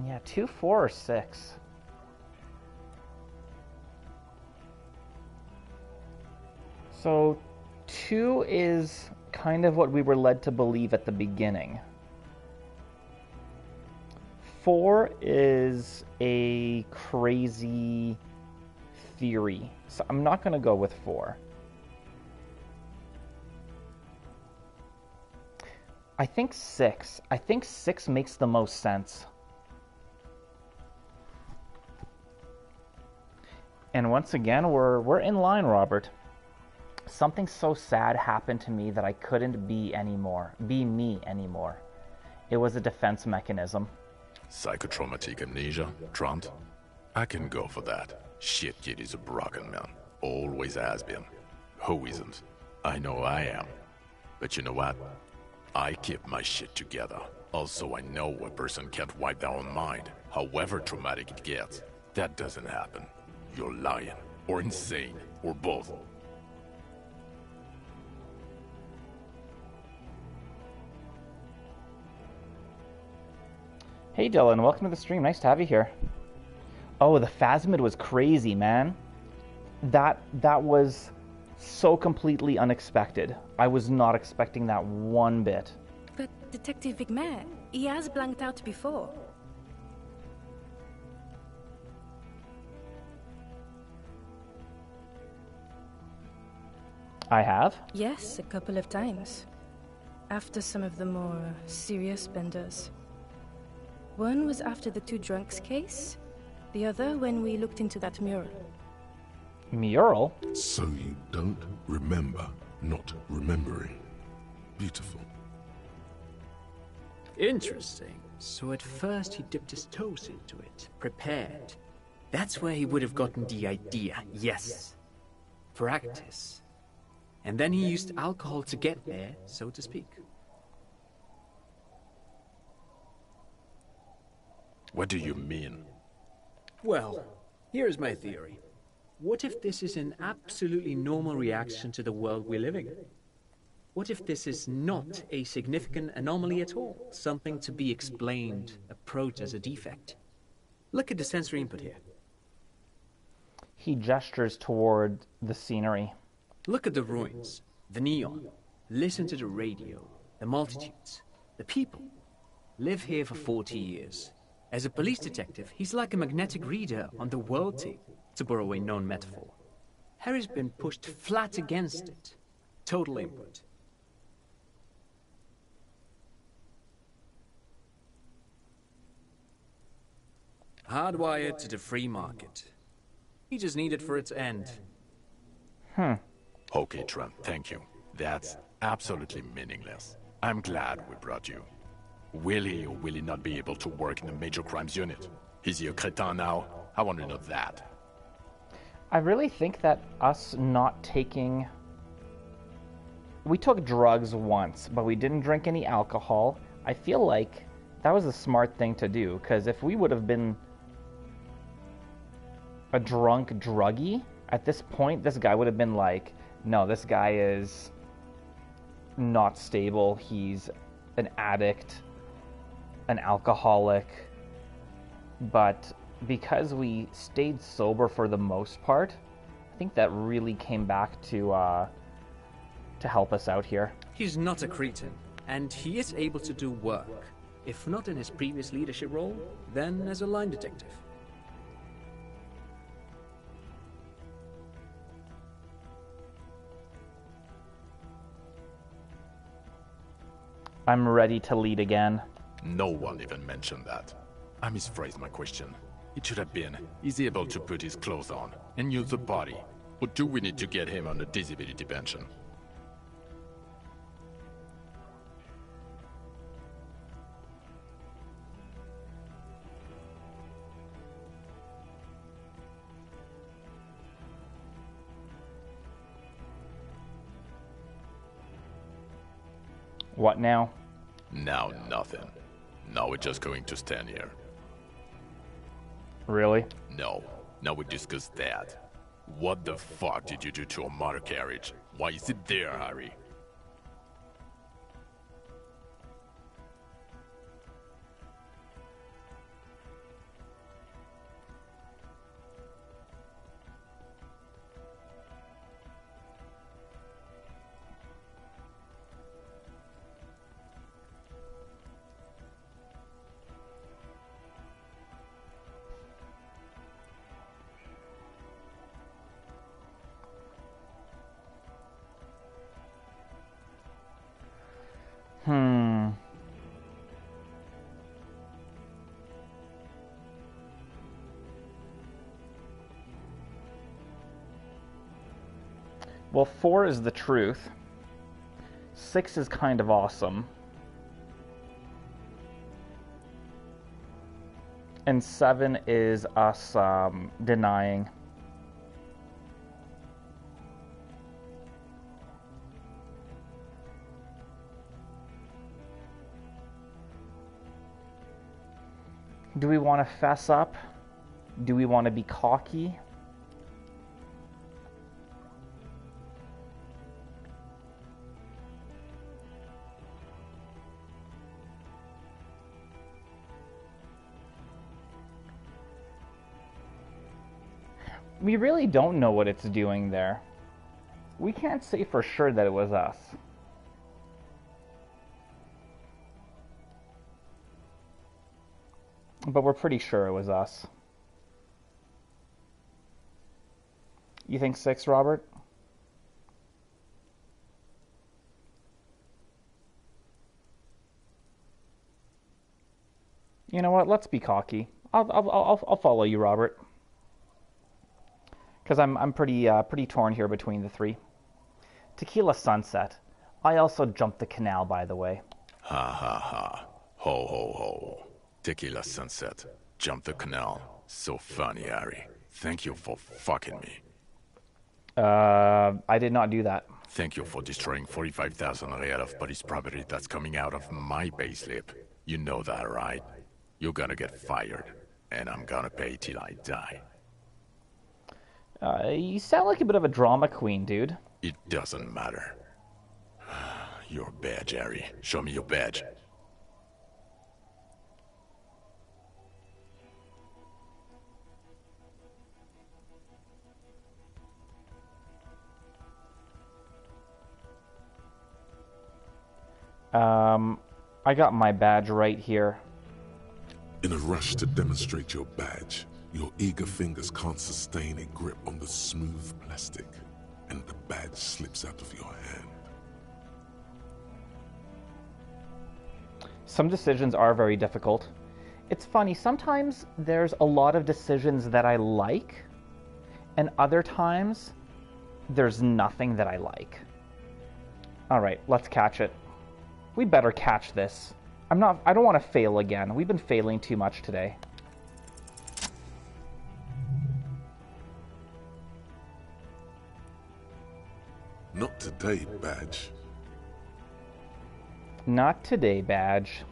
Speaker 1: Yeah, 2, 4, or 6. So 2 is kind of what we were led to believe at the beginning. 4 is a crazy theory. So I'm not going to go with 4. I think 6. I think 6 makes the most sense. And once again, we're in line, Robert. Something so sad happened to me that I couldn't be me anymore. It was a defense mechanism.
Speaker 5: Psychotraumatic amnesia, Trant? I can go for that. Shit kid is a broken man. Always has been. Who isn't? I know I am. But you know what? I keep my shit together. Also, I know a person can't wipe their own mind, however traumatic it gets. That doesn't happen. You're lying, or insane, or both.
Speaker 1: Hey Dylan, welcome to the stream. Nice to have you here. Oh, the Phasmid was crazy, man. That was so completely unexpected. I was not expecting that one bit.
Speaker 7: But Detective Vigmer, he has blanked out before.
Speaker 1: I have?
Speaker 7: Yes, a couple of times. After some of the more serious benders. One was after the 2 drunks case, the other when we looked into that mural.
Speaker 1: Mural?
Speaker 2: So you don't remember not remembering. Beautiful.
Speaker 6: Interesting. So at first he dipped his toes into it, prepared. That's where he would have gotten the idea, yes. Practice. And then he used alcohol to get there, so to speak.
Speaker 5: What do you mean?
Speaker 6: Well, here's my theory. What if this is an absolutely normal reaction to the world we're living in? What if this is not a significant anomaly at all? Something to be explained, approached as a defect? Look at the sensory input here.
Speaker 1: He gestures toward the scenery.
Speaker 6: Look at the ruins, the neon. Listen to the radio, the multitudes, the people. Live here for 40 years. As a police detective, he's like a magnetic reader on the world tape, to borrow a known metaphor. Harry's been pushed flat against it. Total input. Hardwired to the free market. He just needed for its end.
Speaker 5: Okay, Trent, thank you. That's absolutely meaningless. I'm glad we brought you. Will he or will he not be able to work in the major crimes unit? Is he a crétin now? I want to know that.
Speaker 1: I really think that us not taking we took drugs once, but we didn't drink any alcohol. I feel like that was a smart thing to do, because if we would have been a drunk druggie, at this point, this guy would have been like, no, this guy is not stable. He's an addict, an alcoholic. But because we stayed sober for the most part, I think that really came back to help us out here.
Speaker 6: He's not a cretin, and he is able to do work. If not in his previous leadership role, then as a line detective.
Speaker 1: I'm ready to lead again.
Speaker 5: No one even mentioned that. I misphrased my question. It should have been, is he able to put his clothes on and use the body? Or do we need to get him on a disability pension?
Speaker 1: What now?
Speaker 5: Now nothing. Now we're just going to stand here.
Speaker 1: Really?
Speaker 5: No. Now we discuss that. What the fuck did you do to a motor carriage? Why is it there, Harry?
Speaker 1: Well, 4 is the truth. 6 is kind of awesome. And 7 is us denying. Do we want to fess up? Do we want to be cocky? We really don't know what it's doing there. We can't say for sure that it was us. But we're pretty sure it was us. You think 6, Robert? You know what? Let's be cocky. I'll follow you, Robert. Because I'm pretty torn here between the 3. Tequila Sunset. I also jumped the canal, by the way.
Speaker 5: Ha ha ha. Ho ho ho. Tequila Sunset. Jump the canal. So funny, Harry. Thank you for fucking me.
Speaker 1: I did not do that.
Speaker 5: Thank you for destroying 45,000 real of police property that's coming out of my payslip. You know that, right? You're gonna get fired, and I'm gonna pay till I die.
Speaker 1: You sound like a bit of a drama queen, dude.
Speaker 5: It doesn't matter. Your badge, Harry. Show me your badge.
Speaker 1: I got my badge right here.
Speaker 2: In a rush to demonstrate your badge, your eager fingers can't sustain a grip on the smooth plastic, and the badge slips out of your hand.
Speaker 1: Some decisions are very difficult. It's funny, sometimes there's a lot of decisions that I like, and other times there's nothing that I like. Alright, let's catch it. We better catch this. I don't want to fail again. We've been failing too much today.
Speaker 2: Not today, badge.
Speaker 1: Not today, Badge.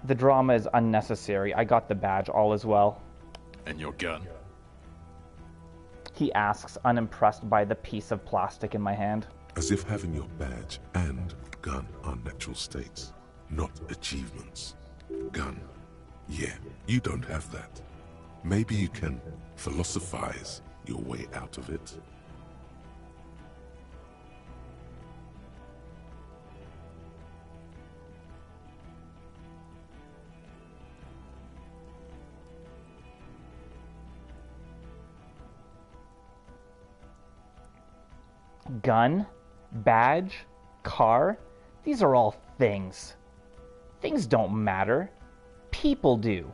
Speaker 1: The drama is unnecessary. I got the badge, all is well.
Speaker 5: And your gun?
Speaker 1: He asks, unimpressed by the piece of plastic in my hand.
Speaker 2: As if having your badge and gun are natural states, not achievements. Gun. Yeah, you don't have that. Maybe you can philosophize your way out of it.
Speaker 1: Gun, badge, car, these are all things. Things don't matter. People do.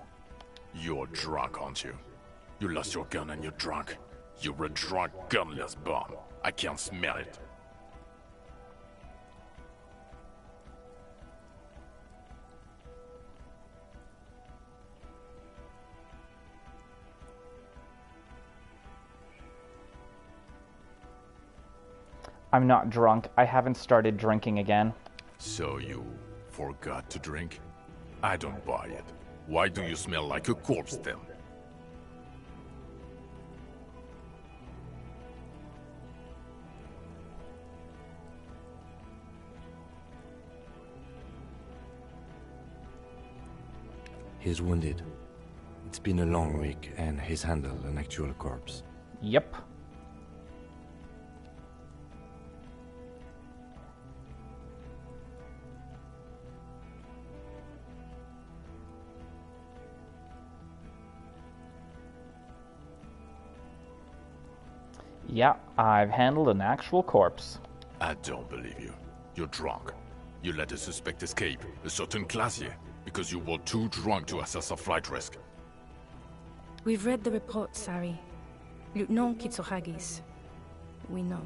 Speaker 5: You're drunk, aren't you? You lost your gun and you're drunk. You're a drunk, gunless bum. I can't smell it.
Speaker 1: I'm not drunk. I haven't started drinking again.
Speaker 5: So you forgot to drink? I don't buy it. Why do you smell like a corpse then?
Speaker 4: He's wounded. It's been a long week, and he's handled an actual corpse.
Speaker 1: Yep. Yeah, I've handled an actual corpse.
Speaker 5: I don't believe you. You're drunk. You let a suspect escape, a certain classier, because you were too drunk to assess a flight risk.
Speaker 7: We've read the report, Sari. Lieutenant Kitsuragis. We know.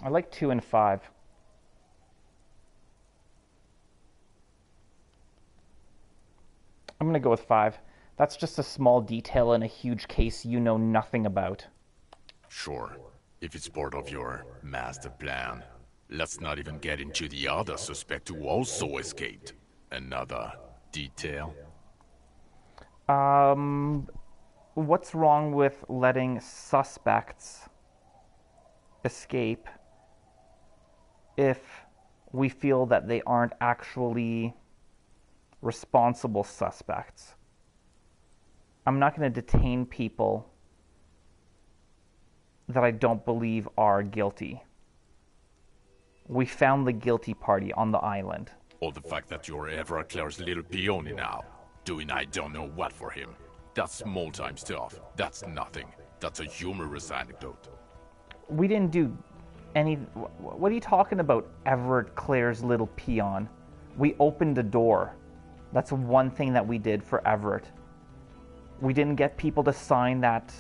Speaker 1: I like 2 and 5. I'm gonna go with 5. That's just a small detail in a huge case you know nothing about.
Speaker 5: Sure, if it's part of your master plan. Let's not even get into the other suspect who also escaped. Another detail?
Speaker 1: What's wrong with letting suspects escape if we feel that they aren't actually responsible suspects? I'm not going to detain people that I don't believe are guilty. We found the guilty party on the island.
Speaker 5: Or the fact that you're Everclear's little peony now, doing I don't know what for him. That's small-time stuff. That's nothing. That's a humorous anecdote.
Speaker 1: We didn't do any... What are you talking about, Everett Claire's little peon? We opened a door. That's one thing that we did for Everett. We didn't get people to sign that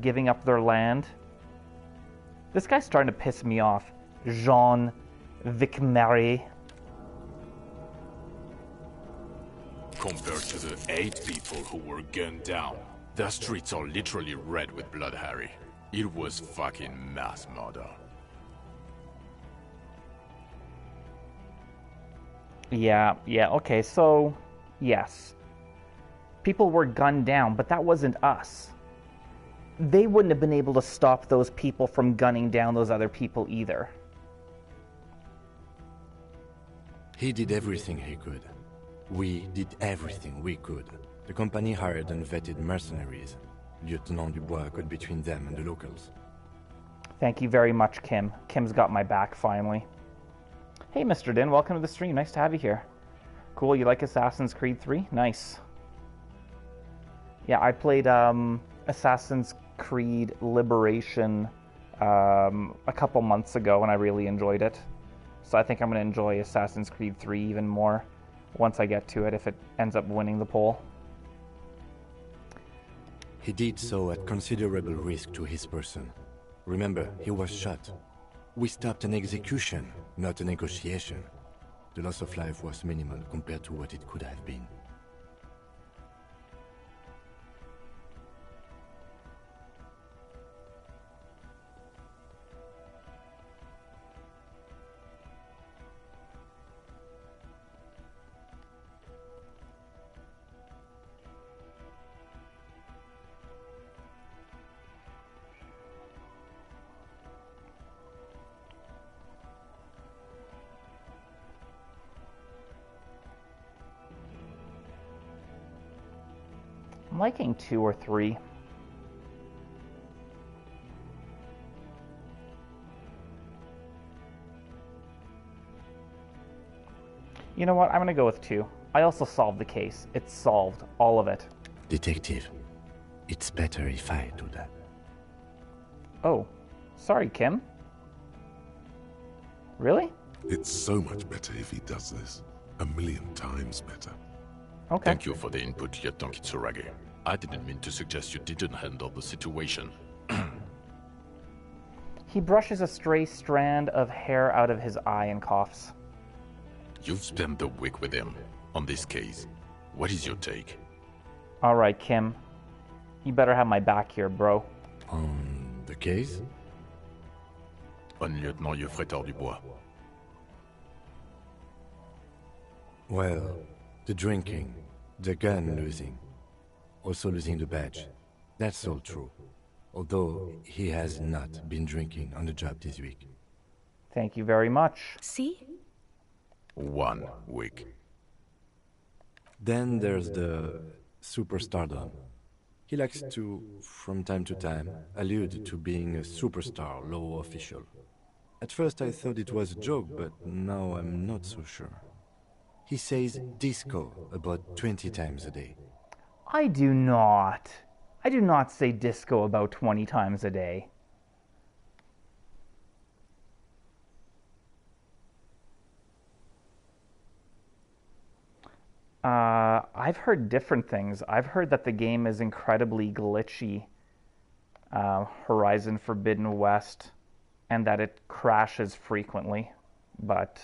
Speaker 1: giving up their land. This guy's starting to piss me off. Jean Vicmarie.
Speaker 5: Compared to the 8 people who were gunned down, the streets are literally red with blood, Harry. It was fucking mass murder.
Speaker 1: Yeah, okay, so, yes. People were gunned down, but that wasn't us. They wouldn't have been able to stop those people from gunning down those other people either.
Speaker 4: He did everything he could. We did everything we could. The company hired and vetted mercenaries. Lieutenant Dubois got between them and the locals.
Speaker 1: Thank you very much, Kim. Kim's got my back, finally. Hey, Mr. Din, welcome to the stream. Nice to have you here. Cool, you like Assassin's Creed 3? Nice. Yeah, I played Assassin's Creed Liberation a couple months ago, and I really enjoyed it. So I think I'm going to enjoy Assassin's Creed 3 even more once I get to it, if it ends up winning the poll.
Speaker 4: He did so at considerable risk to his person. Remember, he was shot. We stopped an execution, not a negotiation. The loss of life was minimal compared to what it could have been.
Speaker 1: I'm liking 2 or 3. You know what? I'm going to go with 2. I also solved the case. It's solved. All of it.
Speaker 4: Detective, it's better if I do that.
Speaker 1: Oh. Sorry, Kim. Really?
Speaker 2: It's so much better if he does this. 1,000,000 times better.
Speaker 1: Okay.
Speaker 5: Thank you for the input, Lieutenant Kitsuragi. I didn't mean to suggest you didn't handle the situation.
Speaker 1: He brushes a stray strand of hair out of his eye and coughs.
Speaker 5: You've spent the week with him on this case. What is your take?
Speaker 1: All right, Kim. You better have my back here, bro.
Speaker 4: On the case?
Speaker 5: On Lieutenant Geoffrey Dubois.
Speaker 4: Well, the drinking, the gun losing, also losing the badge. That's all true. Although he has not been drinking on the job this week.
Speaker 1: Thank you very much.
Speaker 7: See?
Speaker 5: 1 week.
Speaker 4: Then there's the superstardom. He likes to, from time to time, allude to being a superstar law official. At first I thought it was a joke, but now I'm not so sure. He says disco about 20 times a day.
Speaker 1: I do not. I do not say disco about 20 times a day. I've heard different things. I've heard that the game is incredibly glitchy, Horizon Forbidden West, and that it crashes frequently, but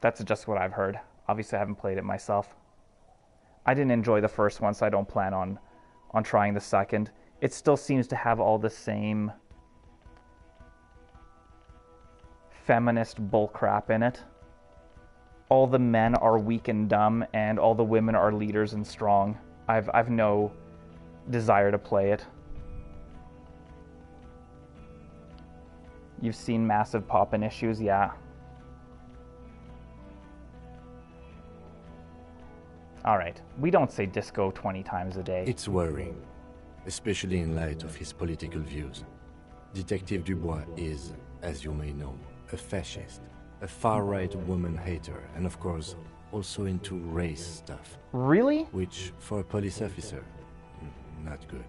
Speaker 1: that's just what I've heard. Obviously, I haven't played it myself. I didn't enjoy the first one, so I don't plan on trying the second. It still seems to have all the same feminist bullcrap in it. All the men are weak and dumb, and all the women are leaders and strong. I've no desire to play it. You've seen massive pop-in issues, yeah. Alright, we don't say disco 20 times a day.
Speaker 4: It's worrying, especially in light of his political views. Detective Dubois is, as you may know, a fascist, a far-right woman hater, and of course, also into race stuff.
Speaker 1: Really?
Speaker 4: Which, for a police officer, not good.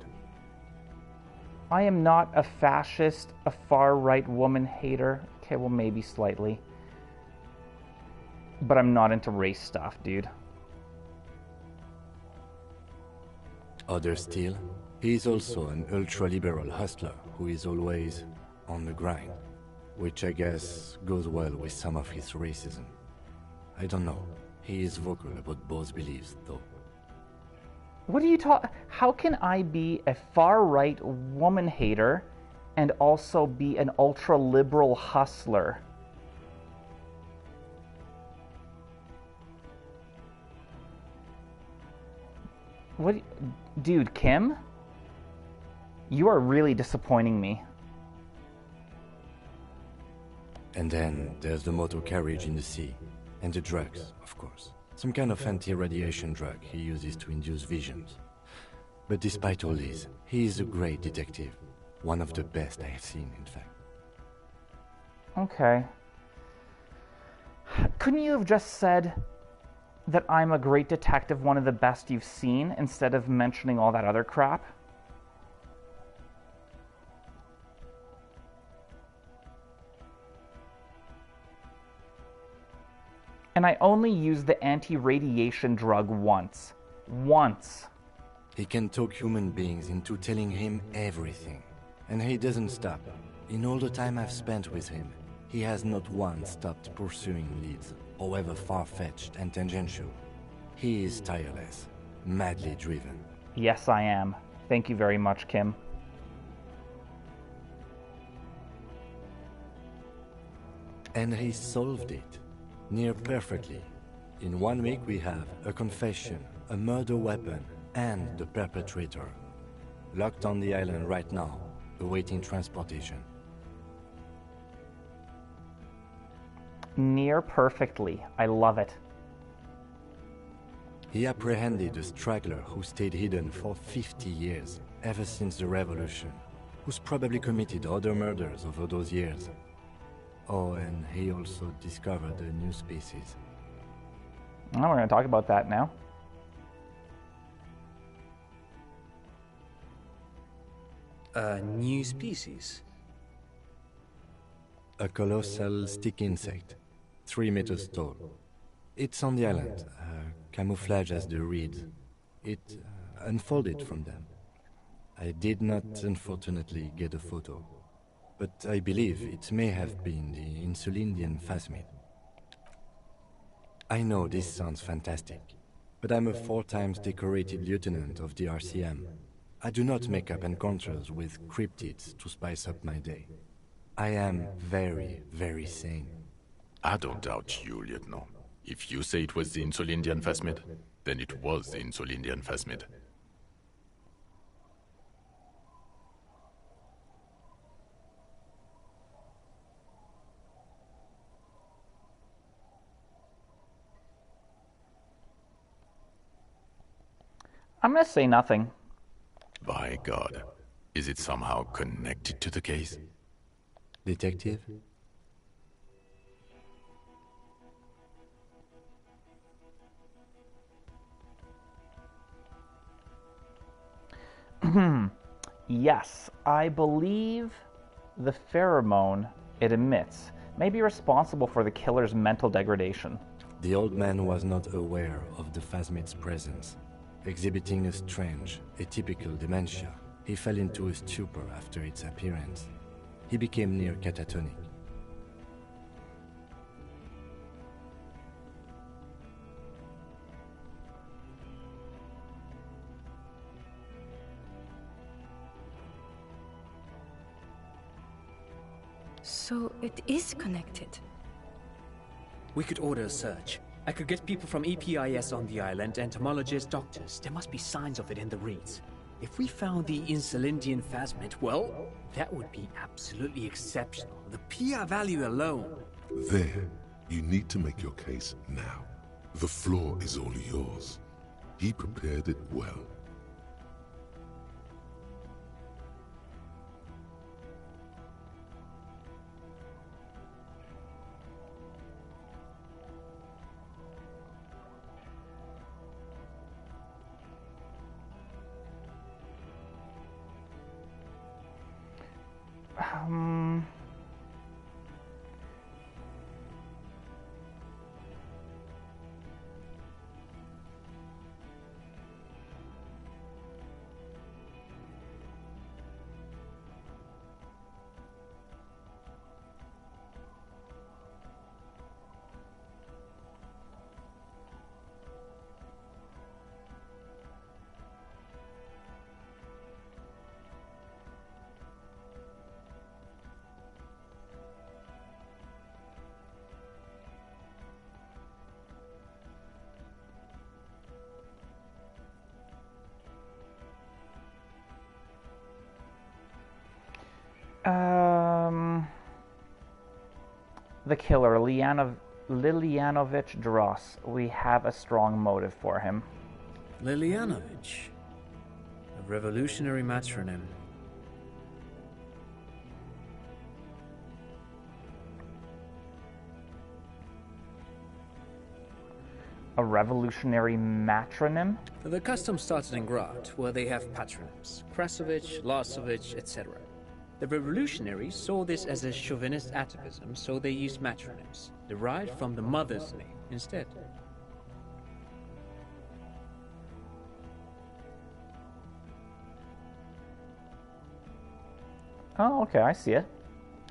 Speaker 1: I am not a fascist, a far-right woman hater. Okay, well, maybe slightly. But I'm not into race stuff, dude.
Speaker 4: Other still, he is also an ultra-liberal hustler who is always on the grind, which I guess goes well with some of his racism. I don't know. He is vocal about both beliefs, though.
Speaker 1: What are you talking? How can I be a far-right woman hater and also be an ultra-liberal hustler? What, dude, Kim? You are really disappointing me.
Speaker 4: And then there's the motor carriage in the sea, and the drugs, of course. Some kind of anti-radiation drug he uses to induce visions. But despite all this, he is a great detective. One of the best I have seen, in fact.
Speaker 1: Okay. Couldn't you have just said that I'm a great detective, one of the best you've seen, instead of mentioning all that other crap? And I only used the anti-radiation drug once. Once.
Speaker 4: He can talk human beings into telling him everything. And he doesn't stop. In all the time I've spent with him, he has not once stopped pursuing leads, however far-fetched and tangential. He is tireless, madly driven.
Speaker 1: Yes, I am. Thank you very much, Kim.
Speaker 4: And he solved it, near perfectly. In 1 week we have a confession, a murder weapon, and the perpetrator. Locked on the island right now, awaiting transportation.
Speaker 1: Near perfectly. I love it.
Speaker 4: He apprehended a straggler who stayed hidden for 50 years, ever since the revolution, who's probably committed other murders over those years. Oh, and he also discovered a new species.
Speaker 1: Well, we're going to talk about that now.
Speaker 6: A new species?
Speaker 4: A colossal stick insect, 3 meters tall. It's on the island, camouflage as the reeds. It unfolded from them. I did not, unfortunately, get a photo, but I believe it may have been the Insulindian phasmid. I know this sounds fantastic, but I'm a 4 times decorated lieutenant of the RCM. I do not make up encounters with cryptids to spice up my day. I am very, very sane.
Speaker 5: I don't doubt you, Lieutenant. If you say it was the Insulindian phasmid, then it was the Insulindian phasmid.
Speaker 1: I'm going to say nothing.
Speaker 5: By God, is it somehow connected to the case?
Speaker 4: Detective?
Speaker 1: Yes, I believe the pheromone it emits may be responsible for the killer's mental degradation.
Speaker 4: The old man was not aware of the phasmid's presence. Exhibiting a strange, atypical dementia, he fell into a stupor after its appearance. He became near catatonic.
Speaker 7: So it is connected.
Speaker 6: We could order a search. I could get people from EPIS on the island, entomologists, doctors. There must be signs of it in the reeds. If we found the Insulindian phasmid, well, that would be absolutely exceptional. The PR value alone.
Speaker 2: There, you need to make your case now. The floor is all yours. He prepared it well.
Speaker 1: The killer, Lilianovich Dross. We have a strong motive for him.
Speaker 6: Lilianovich. A revolutionary matronym.
Speaker 1: A revolutionary matronym?
Speaker 6: The custom started in Grad, where they have patronyms. Krasovich, Lasovich, etc. The revolutionaries saw this as a chauvinist atavism, so they used matronyms. The derived from the mother's name instead.
Speaker 1: Oh, okay, I see it.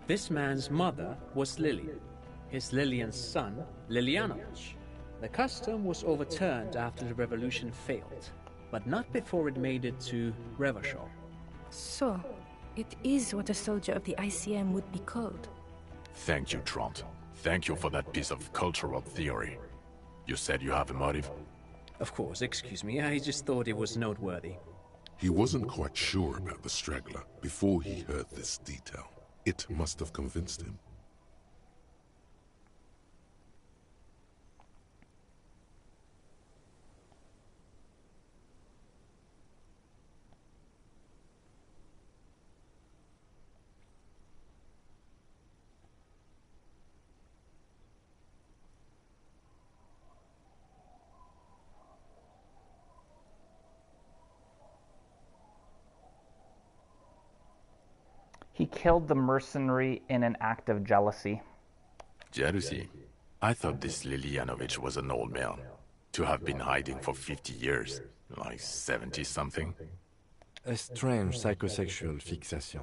Speaker 6: This man's mother was Lilian, his Lilian's son, Lilianovich. The custom was overturned after the revolution failed, but not before it made it to Revachol.
Speaker 7: So, it is what a soldier of the ICM would be called.
Speaker 5: Thank you, Trant. Thank you for that piece of cultural theory. You said you have a motive?
Speaker 6: Of course, excuse me, I just thought it was noteworthy.
Speaker 2: He wasn't quite sure about the straggler before he heard this detail. It must have convinced him.
Speaker 1: He killed the mercenary in an act of jealousy.
Speaker 5: Jealousy? I thought this Lilianovich was an old man. To have been hiding for 50 years, like 70-something.
Speaker 4: A strange psychosexual fixation,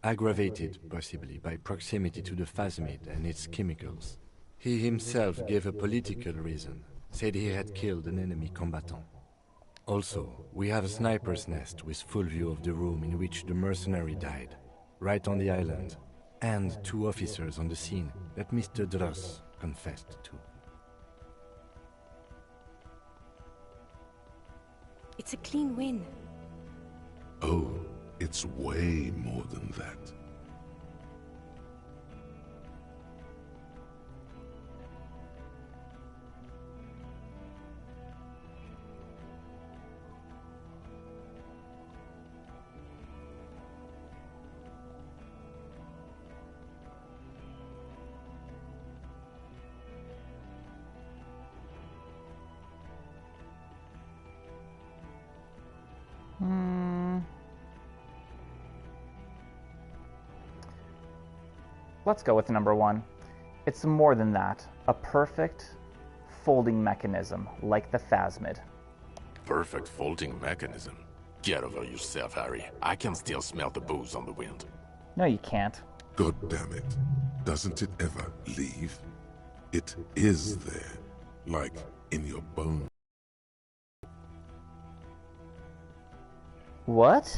Speaker 4: aggravated possibly by proximity to the phasmid and its chemicals. He himself gave a political reason, said he had killed an enemy combatant. Also, we have a sniper's nest with full view of the room in which the mercenary died, right on the island, and 2 officers on the scene that Mr. Dross confessed to.
Speaker 7: It's a clean win.
Speaker 2: Oh, it's way more than that.
Speaker 1: Let's go with number 1. It's more than that. A perfect folding mechanism, like the phasmid.
Speaker 5: Perfect folding mechanism. Get over yourself, Harry. I can still smell the booze on the wind.
Speaker 1: No, you can't.
Speaker 2: God damn it. Doesn't it ever leave? It is there, like in your bones.
Speaker 1: What?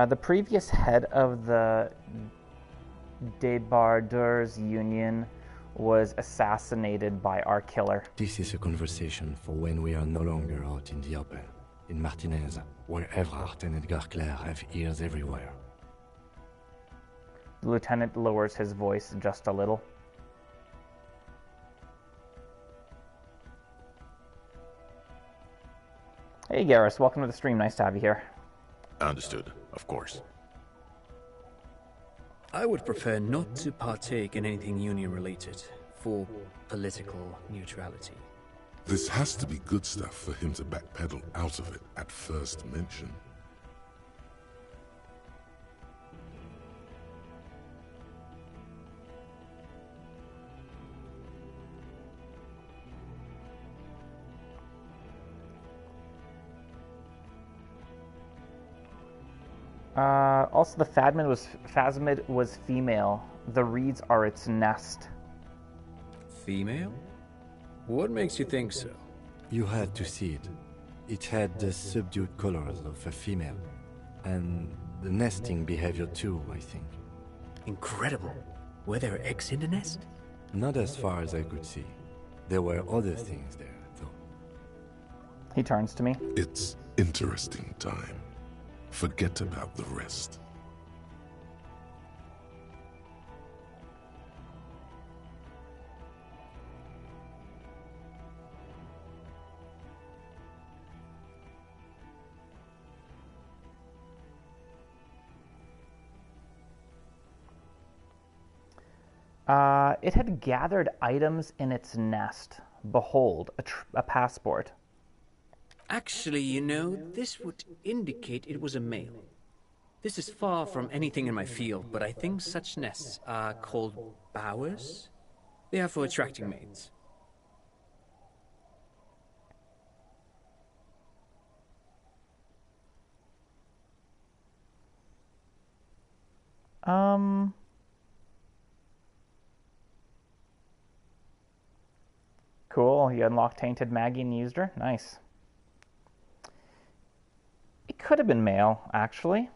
Speaker 1: The previous head of the Debardeurs Union was assassinated by our killer.
Speaker 4: This is a conversation for when we are no longer out in the open, in Martinez, where Evrart and Edgar Clare have ears everywhere.
Speaker 1: The lieutenant lowers his voice just a little. Hey Garrus, welcome to the stream. Nice to have you here.
Speaker 5: Understood, of course.
Speaker 6: I would prefer not to partake in anything Union-related, for political neutrality.
Speaker 2: This has to be good stuff for him to backpedal out of it at first mention.
Speaker 1: Also, the phasmid was female. The reeds are its nest.
Speaker 6: Female? What makes you think so?
Speaker 4: You had to see it. It had the subdued colors of a female, and the nesting behavior too, I think.
Speaker 6: Incredible. Were there eggs in the nest?
Speaker 4: Not as far as I could see. There were other things there, though.
Speaker 1: He turns to me.
Speaker 2: It's interesting time. Forget about the rest.
Speaker 1: It had gathered items in its nest. Behold, a passport.
Speaker 6: Actually, you know, this would indicate it was a male. This is far from anything in my field, but I think such nests are called bowers. They are for attracting mates.
Speaker 1: Cool, you unlocked Tainted Maggie and used her. Nice. It could have been male, actually.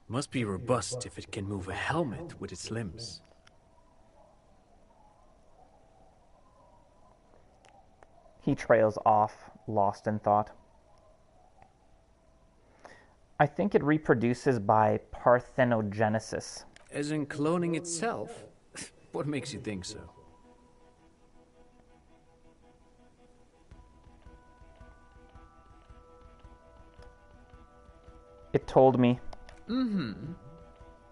Speaker 6: Must be robust if it can move a helmet with its limbs.
Speaker 1: He trails off, lost in thought. I think it reproduces by parthenogenesis.
Speaker 6: As in cloning itself? What makes you think so?
Speaker 1: It told me.
Speaker 6: Then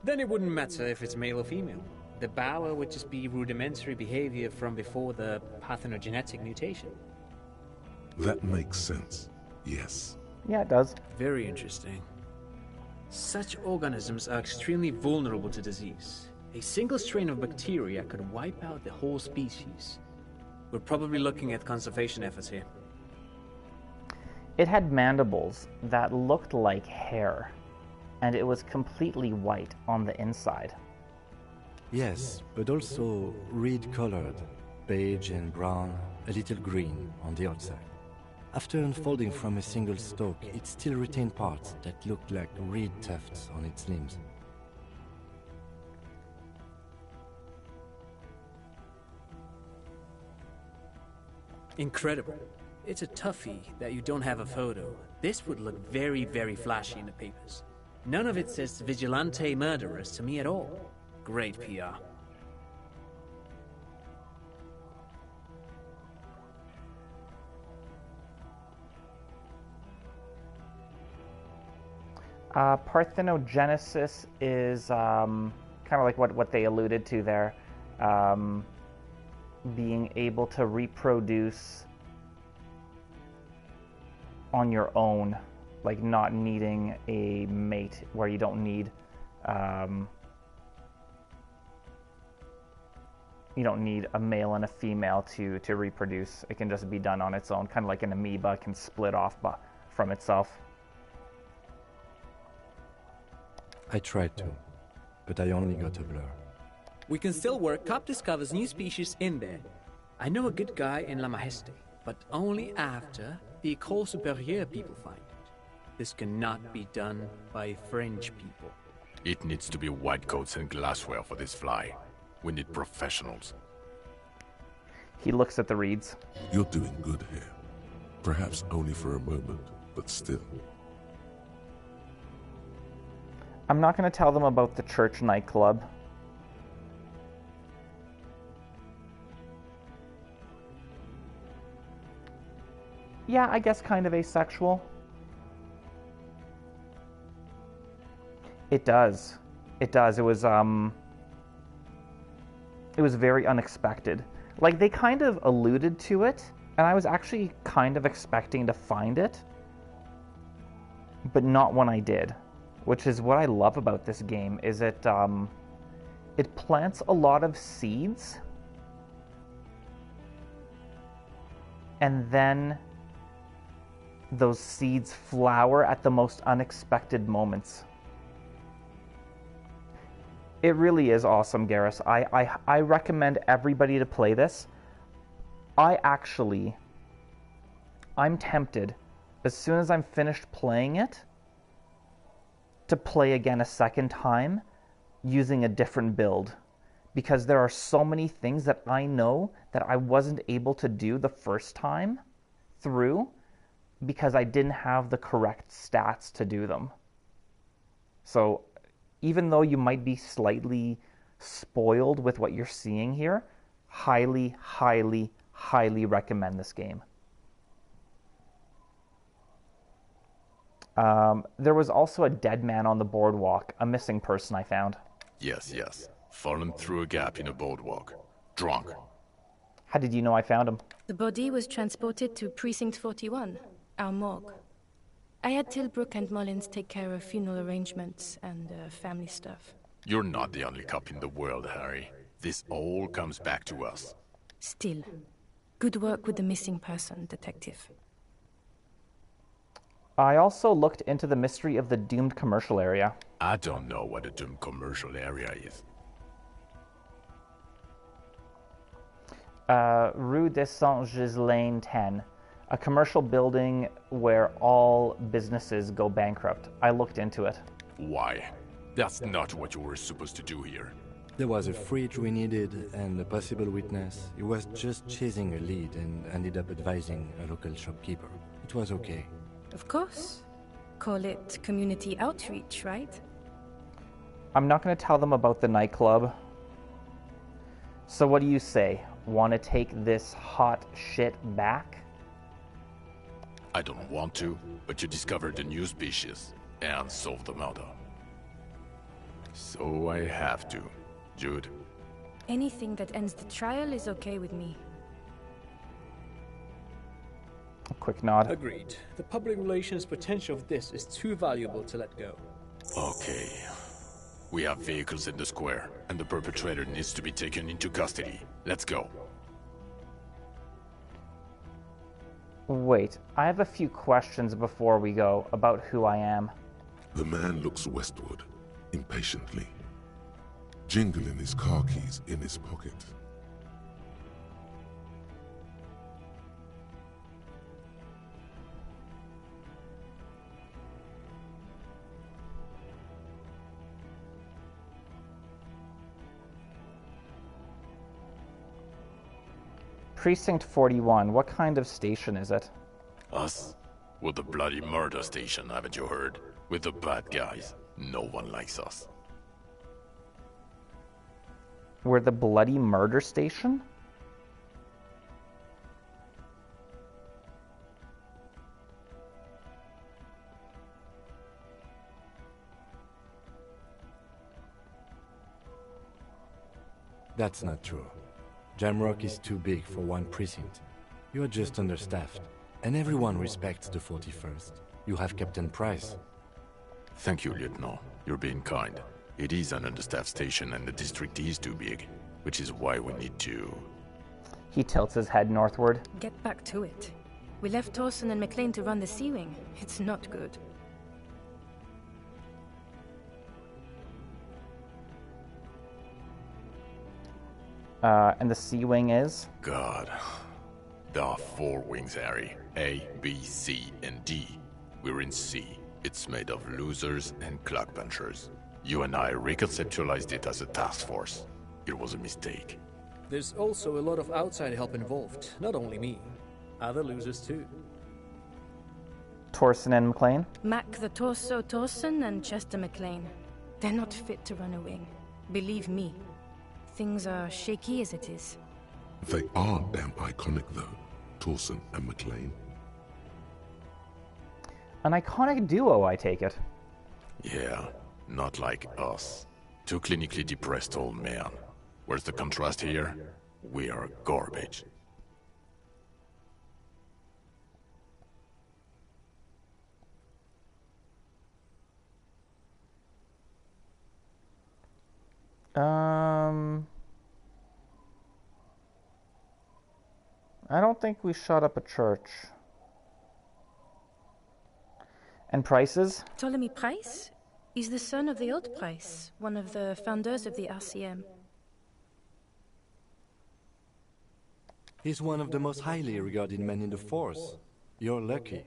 Speaker 6: it wouldn't matter if it's male or female. The bower would just be rudimentary behavior from before the parthenogenetic mutation.
Speaker 2: That makes sense, yes.
Speaker 1: Yeah, it does.
Speaker 6: Very interesting. Such organisms are extremely vulnerable to disease. A single strain of bacteria could wipe out the whole species. We're probably looking at conservation efforts here.
Speaker 1: It had mandibles that looked like hair, and it was completely white on the inside.
Speaker 4: Yes, but also reed-colored, beige and brown, a little green on the outside. After unfolding from a single stalk, it still retained parts that looked like reed tufts on its limbs.
Speaker 6: Incredible. It's a toughie that you don't have a photo. This would look very, very flashy in the papers. None of it says vigilante murderers to me at all. Great PR.
Speaker 1: Parthenogenesis is kind of like what they alluded to there. Being able to reproduce on your own, like not needing a mate, where you don't need a male and a female to reproduce. It can just be done on its own, kind of like an amoeba can split off from itself.
Speaker 4: I tried to, but I only got a blur.
Speaker 6: We can still work. Cop discovers new species in there. I know a good guy in La Majeste, but only after the École Supérieure people find it. This cannot be done by French people.
Speaker 5: It needs to be white coats and glassware for this fly. We need professionals.
Speaker 1: He looks at the reeds.
Speaker 2: You're doing good here. Perhaps only for a moment, but still.
Speaker 1: I'm not going to tell them about the church nightclub. Yeah, I guess kind of asexual. It does. It does. It was very unexpected. Like, they kind of alluded to it, and I was actually kind of expecting to find it, but not when I did. Which is what I love about this game, is it plants a lot of seeds, and then those seeds flower at the most unexpected moments. It really is awesome, Garrus. I recommend everybody to play this. I'm tempted, as soon as I'm finished playing it, to play again a second time using a different build, because there are so many things that I know that I wasn't able to do the first time through because I didn't have the correct stats to do them. So even though you might be slightly spoiled with what you're seeing here, highly, highly, highly recommend this game. There was also a dead man on the boardwalk, a missing person I found.
Speaker 5: Yes, yes. Fallen through a gap in a boardwalk. Drunk.
Speaker 1: How did you know I found him?
Speaker 7: The body was transported to Precinct 41, our morgue. I had Tilbrook and Mullins take care of funeral arrangements and family stuff.
Speaker 5: You're not the only cop in the world, Harry. This all comes back to us.
Speaker 7: Still, good work with the missing person, Detective.
Speaker 1: I also looked into the mystery of the doomed commercial area.
Speaker 5: I don't know what a doomed commercial area is.
Speaker 1: Rue de Saint-Ghislain 10. A commercial building where all businesses go bankrupt. I looked into it.
Speaker 5: Why? That's not what you were supposed to do here.
Speaker 4: There was a fridge we needed and a possible witness. He was just chasing a lead and ended up advising a local shopkeeper. It was okay.
Speaker 7: Of course. Call it community outreach, right?
Speaker 1: I'm not going to tell them about the nightclub. So what do you say? Want to take this hot shit back?
Speaker 5: I don't want to, but you discovered a new species and solved the murder. So I have to. Jude?
Speaker 7: Anything that ends the trial is okay with me.
Speaker 1: A quick nod.
Speaker 6: Agreed. The public relations potential of this is too valuable to let go.
Speaker 5: Okay. We have vehicles in the square, and the perpetrator needs to be taken into custody. Let's go.
Speaker 1: Wait, I have a few questions before we go about who I am.
Speaker 2: The man looks westward, impatiently, jingling his car keys in his pocket.
Speaker 1: Precinct 41, what kind of station is it?
Speaker 5: Us? We're the bloody murder station, haven't you heard? We're the bad guys. No one likes us.
Speaker 1: We're the bloody murder station?
Speaker 4: That's not true. Jamrock is too big for one precinct. You are just understaffed, and everyone respects the 41st. You have Captain Price.
Speaker 5: Thank you, Lieutenant. You're being kind. It is an understaffed station and the district is too big, which is why we need to...
Speaker 1: He tilts his head northward.
Speaker 7: Get back to it. We left Torsen and McLean to run the C-Wing. It's not good.
Speaker 1: And the C-Wing is?
Speaker 5: God. There are 4 wings, Harry. A, B, C, and D. We're in C. It's made of losers and clock punchers. You and I reconceptualized it as a task force. It was a mistake.
Speaker 6: There's also a lot of outside help involved, not only me. Other losers too.
Speaker 1: Torsen and McLean?
Speaker 7: Mac the Torso Torsen and Chester McLean. They're not fit to run a wing. Believe me. Things are shaky as it is.
Speaker 2: They are damn iconic though, Torsen and McLean.
Speaker 1: An iconic duo, I take it.
Speaker 5: Yeah, not like us. 2 clinically depressed old men. Where's the contrast here? We are garbage.
Speaker 1: I don't think we shot up a church. And Prices?
Speaker 7: Ptolemy Price is the son of the old Price, one of the founders of the RCM.
Speaker 4: He's one of the most highly regarded men in the Force. You're lucky.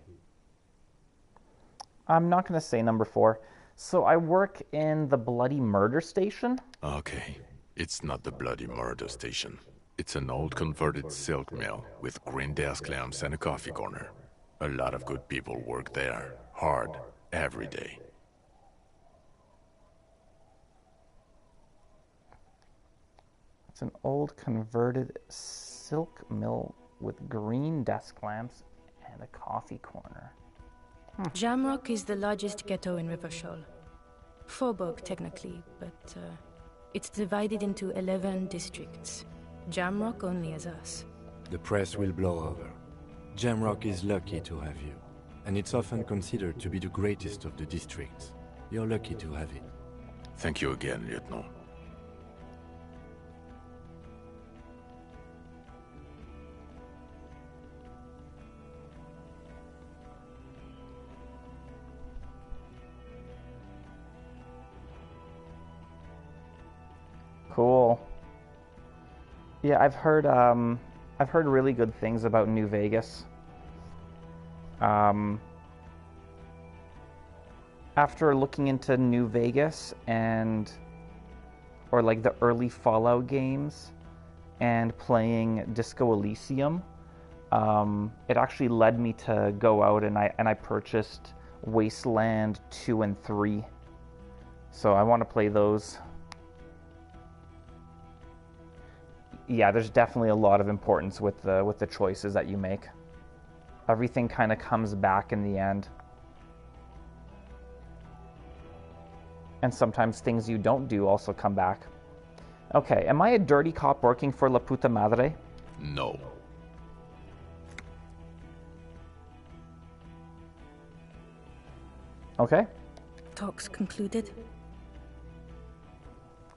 Speaker 1: I'm not going to say number 4. So I work in the bloody murder station?
Speaker 5: Okay, it's not the bloody murder station. It's an old converted silk mill with green desk lamps and a coffee corner. A lot of good people work there, hard, every day.
Speaker 1: It's an old converted silk mill with green desk lamps and a coffee corner.
Speaker 7: Jamrock is the largest ghetto in Rivershaw. Faubourg, technically, but It's divided into 11 districts. Jamrock only has us.
Speaker 4: The press will blow over. Jamrock is lucky to have you, and it's often considered to be the greatest of the districts. You're lucky to have it.
Speaker 5: Thank you again, Lieutenant.
Speaker 1: Cool. Yeah, I've heard really good things about New Vegas. After looking into New Vegas or like the early Fallout games and playing Disco Elysium, it actually led me to go out and I purchased Wasteland 2 and 3. So I want to play those. Yeah, there's definitely a lot of importance with the choices that you make. Everything kind of comes back in the end. And sometimes things you don't do also come back. Okay, am I a dirty cop working for La Puta Madre?
Speaker 5: No.
Speaker 1: Okay.
Speaker 7: Talks concluded.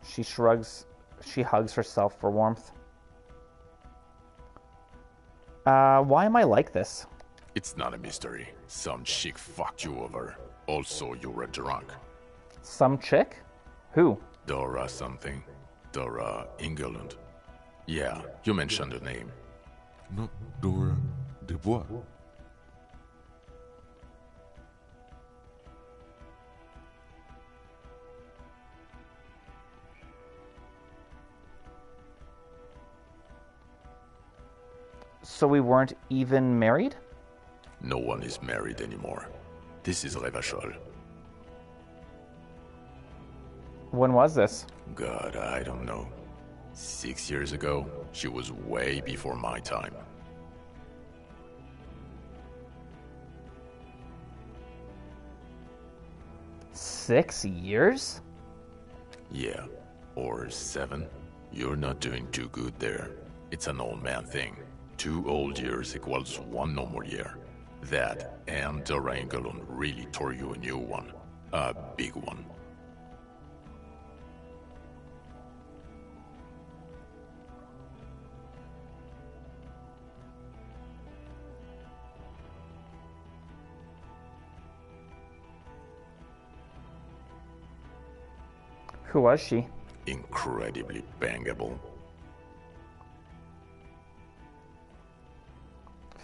Speaker 1: She shrugs. She hugs herself for warmth. Why am I like this?
Speaker 5: It's not a mystery. Some chick fucked you over. Also, you were drunk.
Speaker 1: Some chick? Who?
Speaker 5: Dora something. Dora England. Yeah, you mentioned the name.
Speaker 2: Not Dora Dubois.
Speaker 1: So we weren't even married?
Speaker 5: No one is married anymore. This is Revachol.
Speaker 1: When was this?
Speaker 5: God, I don't know. 6 years ago, she was way before my time.
Speaker 1: Six years?
Speaker 5: Yeah, or 7. You're not doing too good there. It's an old man thing. 2 old years equals 1 normal year. That and Dora England really tore you a new one. A big one.
Speaker 1: Who was she?
Speaker 5: Incredibly bangable.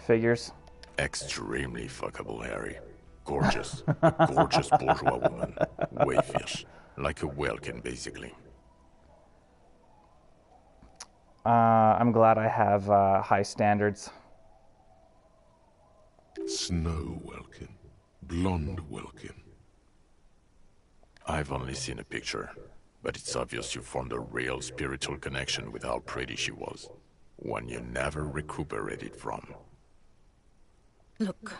Speaker 1: Figures.
Speaker 5: Extremely fuckable, Harry. Gorgeous. A gorgeous bourgeois woman. Way fierce. Like a Welkin, basically.
Speaker 1: I'm glad I have high standards.
Speaker 2: Snow Welkin. Blonde Welkin.
Speaker 5: I've only seen a picture, but it's obvious you formed a real spiritual connection with how pretty she was. One you never recuperated from.
Speaker 7: Look,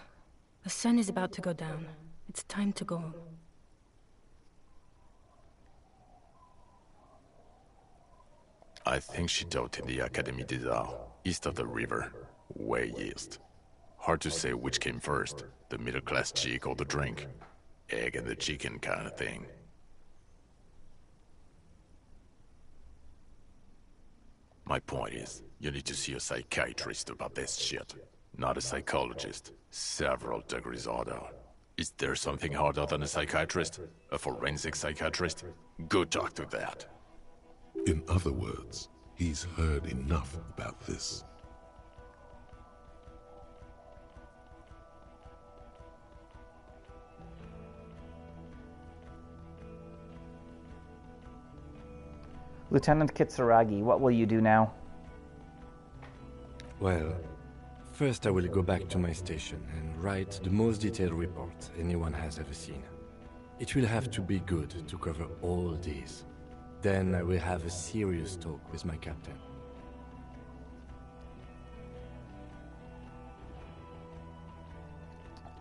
Speaker 7: the sun is about to go down. It's time to go home.
Speaker 5: I think she taught in the Académie des Arts, east of the river. Way east. Hard to say which came first, the middle-class chick or the drink. Egg and the chicken kind of thing. My point is, you need to see a psychiatrist about this shit. Not a psychologist. Several degrees harder. Is there something harder than a psychiatrist? A forensic psychiatrist? Go talk to that.
Speaker 2: In other words, he's heard enough about this.
Speaker 1: Lieutenant Kitsuragi, what will you do now?
Speaker 4: Well, first I will go back to my station and write the most detailed report anyone has ever seen. It will have to be good to cover all these. Then I will have a serious talk with my captain.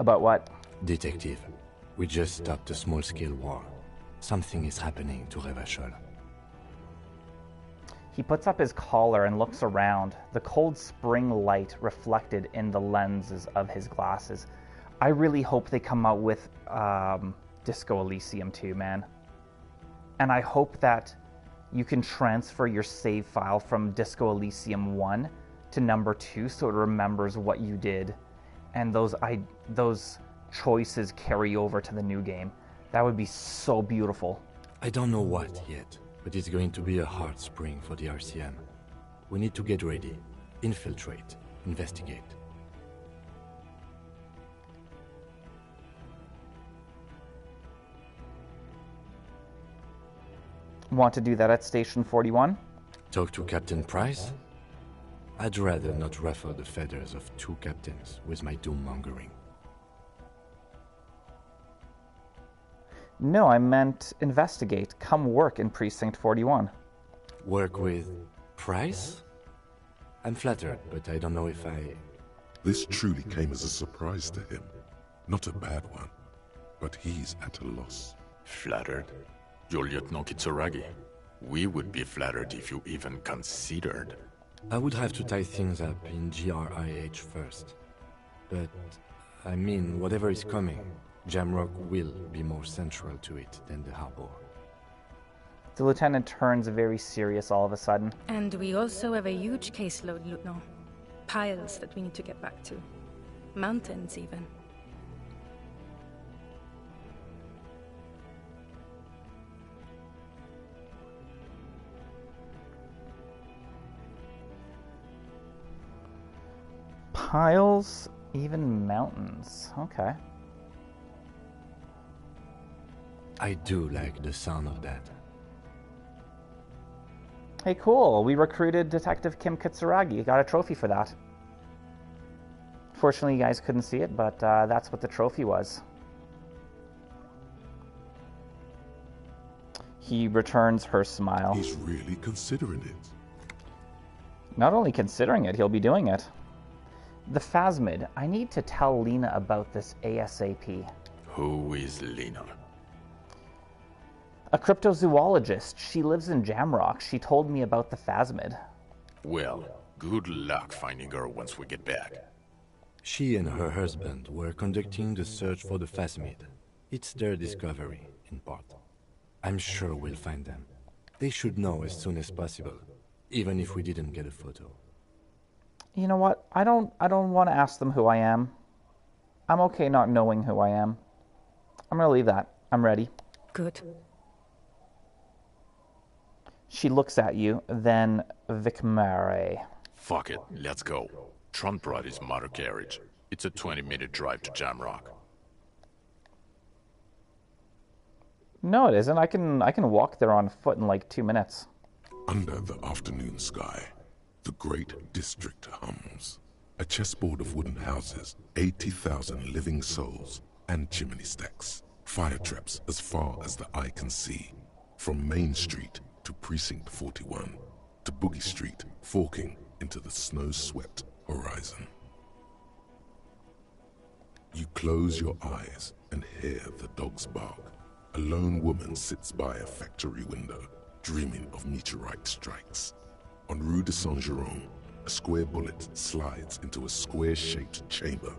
Speaker 1: About what?
Speaker 4: Detective, we just stopped a small-scale war. Something is happening to Revachol.
Speaker 1: He puts up his collar and looks around, the cold spring light reflected in the lenses of his glasses. I really hope they come out with Disco Elysium 2, man. And I hope that you can transfer your save file from Disco Elysium 1 to number 2 so it remembers what you did. And those choices carry over to the new game. That would be so beautiful.
Speaker 4: I don't know what yet, but it's going to be a hard spring for the RCM. We need to get ready, infiltrate, investigate.
Speaker 1: Want to do that at Station 41?
Speaker 4: Talk to Captain Price? I'd rather not ruffle the feathers of two captains with my doom-mongering.
Speaker 1: No, I meant investigate. Come work in Precinct 41.
Speaker 4: Work with Price? I'm flattered, but I don't know if I...
Speaker 2: This truly came as a surprise to him. Not a bad one, but he's at a loss.
Speaker 5: Flattered? Your Lieutenant Kitsuragi. We would be flattered if you even considered.
Speaker 4: I would have to tie things up in GRIH first. But, I mean, whatever is coming, Jamrock will be more central to it than the harbor.
Speaker 1: The lieutenant turns very serious all of a sudden.
Speaker 7: And we also have a huge caseload, Lieutenant. Piles that we need to get back to. Mountains, even.
Speaker 1: Piles, even mountains. Okay.
Speaker 4: I do like the sound of that.
Speaker 1: Hey, cool. We recruited Detective Kim Kitsuragi. Got a trophy for that. Fortunately, you guys couldn't see it, but that's what the trophy was. He returns her smile.
Speaker 2: He's really considering it.
Speaker 1: Not only considering it, he'll be doing it. The Phasmid. I need to tell Lena about this ASAP.
Speaker 5: Who is Lena?
Speaker 1: A cryptozoologist. She lives in Jamrock. She told me about the Phasmid.
Speaker 5: Well, good luck finding her once we get back.
Speaker 4: She and her husband were conducting the search for the Phasmid. It's their discovery, in part. I'm sure we'll find them. They should know as soon as possible, even if we didn't get a photo.
Speaker 1: You know what? I don't want to ask them who I am. I'm okay not knowing who I am. I'm gonna leave that. I'm ready.
Speaker 7: Good.
Speaker 1: She looks at you, then Vicmare.
Speaker 5: Fuck it, let's go. Trump brought his motor carriage. It's a 20-minute drive to Jamrock.
Speaker 1: No, it isn't. I can walk there on foot in like 2 minutes.
Speaker 2: Under the afternoon sky, the great district hums. A chessboard of wooden houses, 80,000 living souls, and chimney stacks. Fire traps as far as the eye can see. From Main Street to Precinct 41, to Boogie Street, forking into the snow-swept horizon. You close your eyes and hear the dogs bark. A lone woman sits by a factory window, dreaming of meteorite strikes. On Rue de Saint-Jérôme, a square bullet slides into a square-shaped chamber.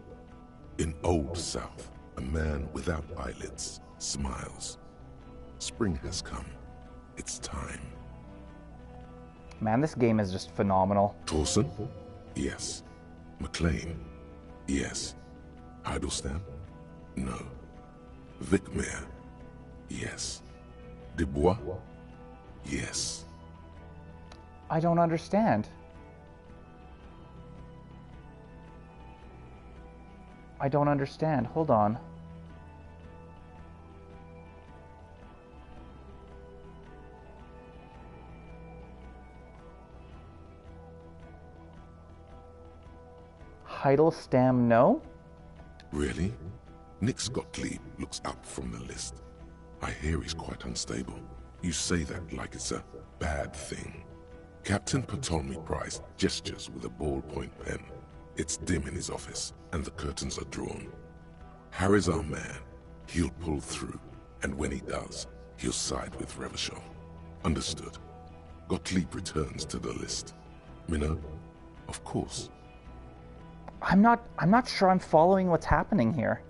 Speaker 2: In Old South, a man without eyelids smiles. Spring has come. It's time.
Speaker 1: Man, this game is just phenomenal.
Speaker 2: Torsen? Yes. McLean? Yes. Heidelstein? No. Vicmare? Yes. Dubois? Yes.
Speaker 1: I don't understand. I don't understand. Hold on. Heidelstamm, no?
Speaker 2: Really? Nix Gottlieb looks up from the list. I hear he's quite unstable. You say that like it's a bad thing. Captain Ptolemy Price gestures with a ballpoint pen. It's dim in his office, and the curtains are drawn. Harry's our man. He'll pull through, and when he does, he'll side with Revachol. Understood. Gottlieb returns to the list. Minnow? Of course.
Speaker 1: I'm not sure I'm following what's happening here.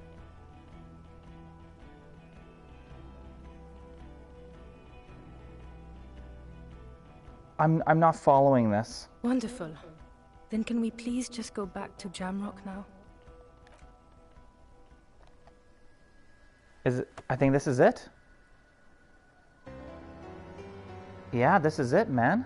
Speaker 1: I'm not following this.
Speaker 7: Wonderful. Then can we please just go back to Jamrock now?
Speaker 1: I think this is it. Yeah, this is it, man.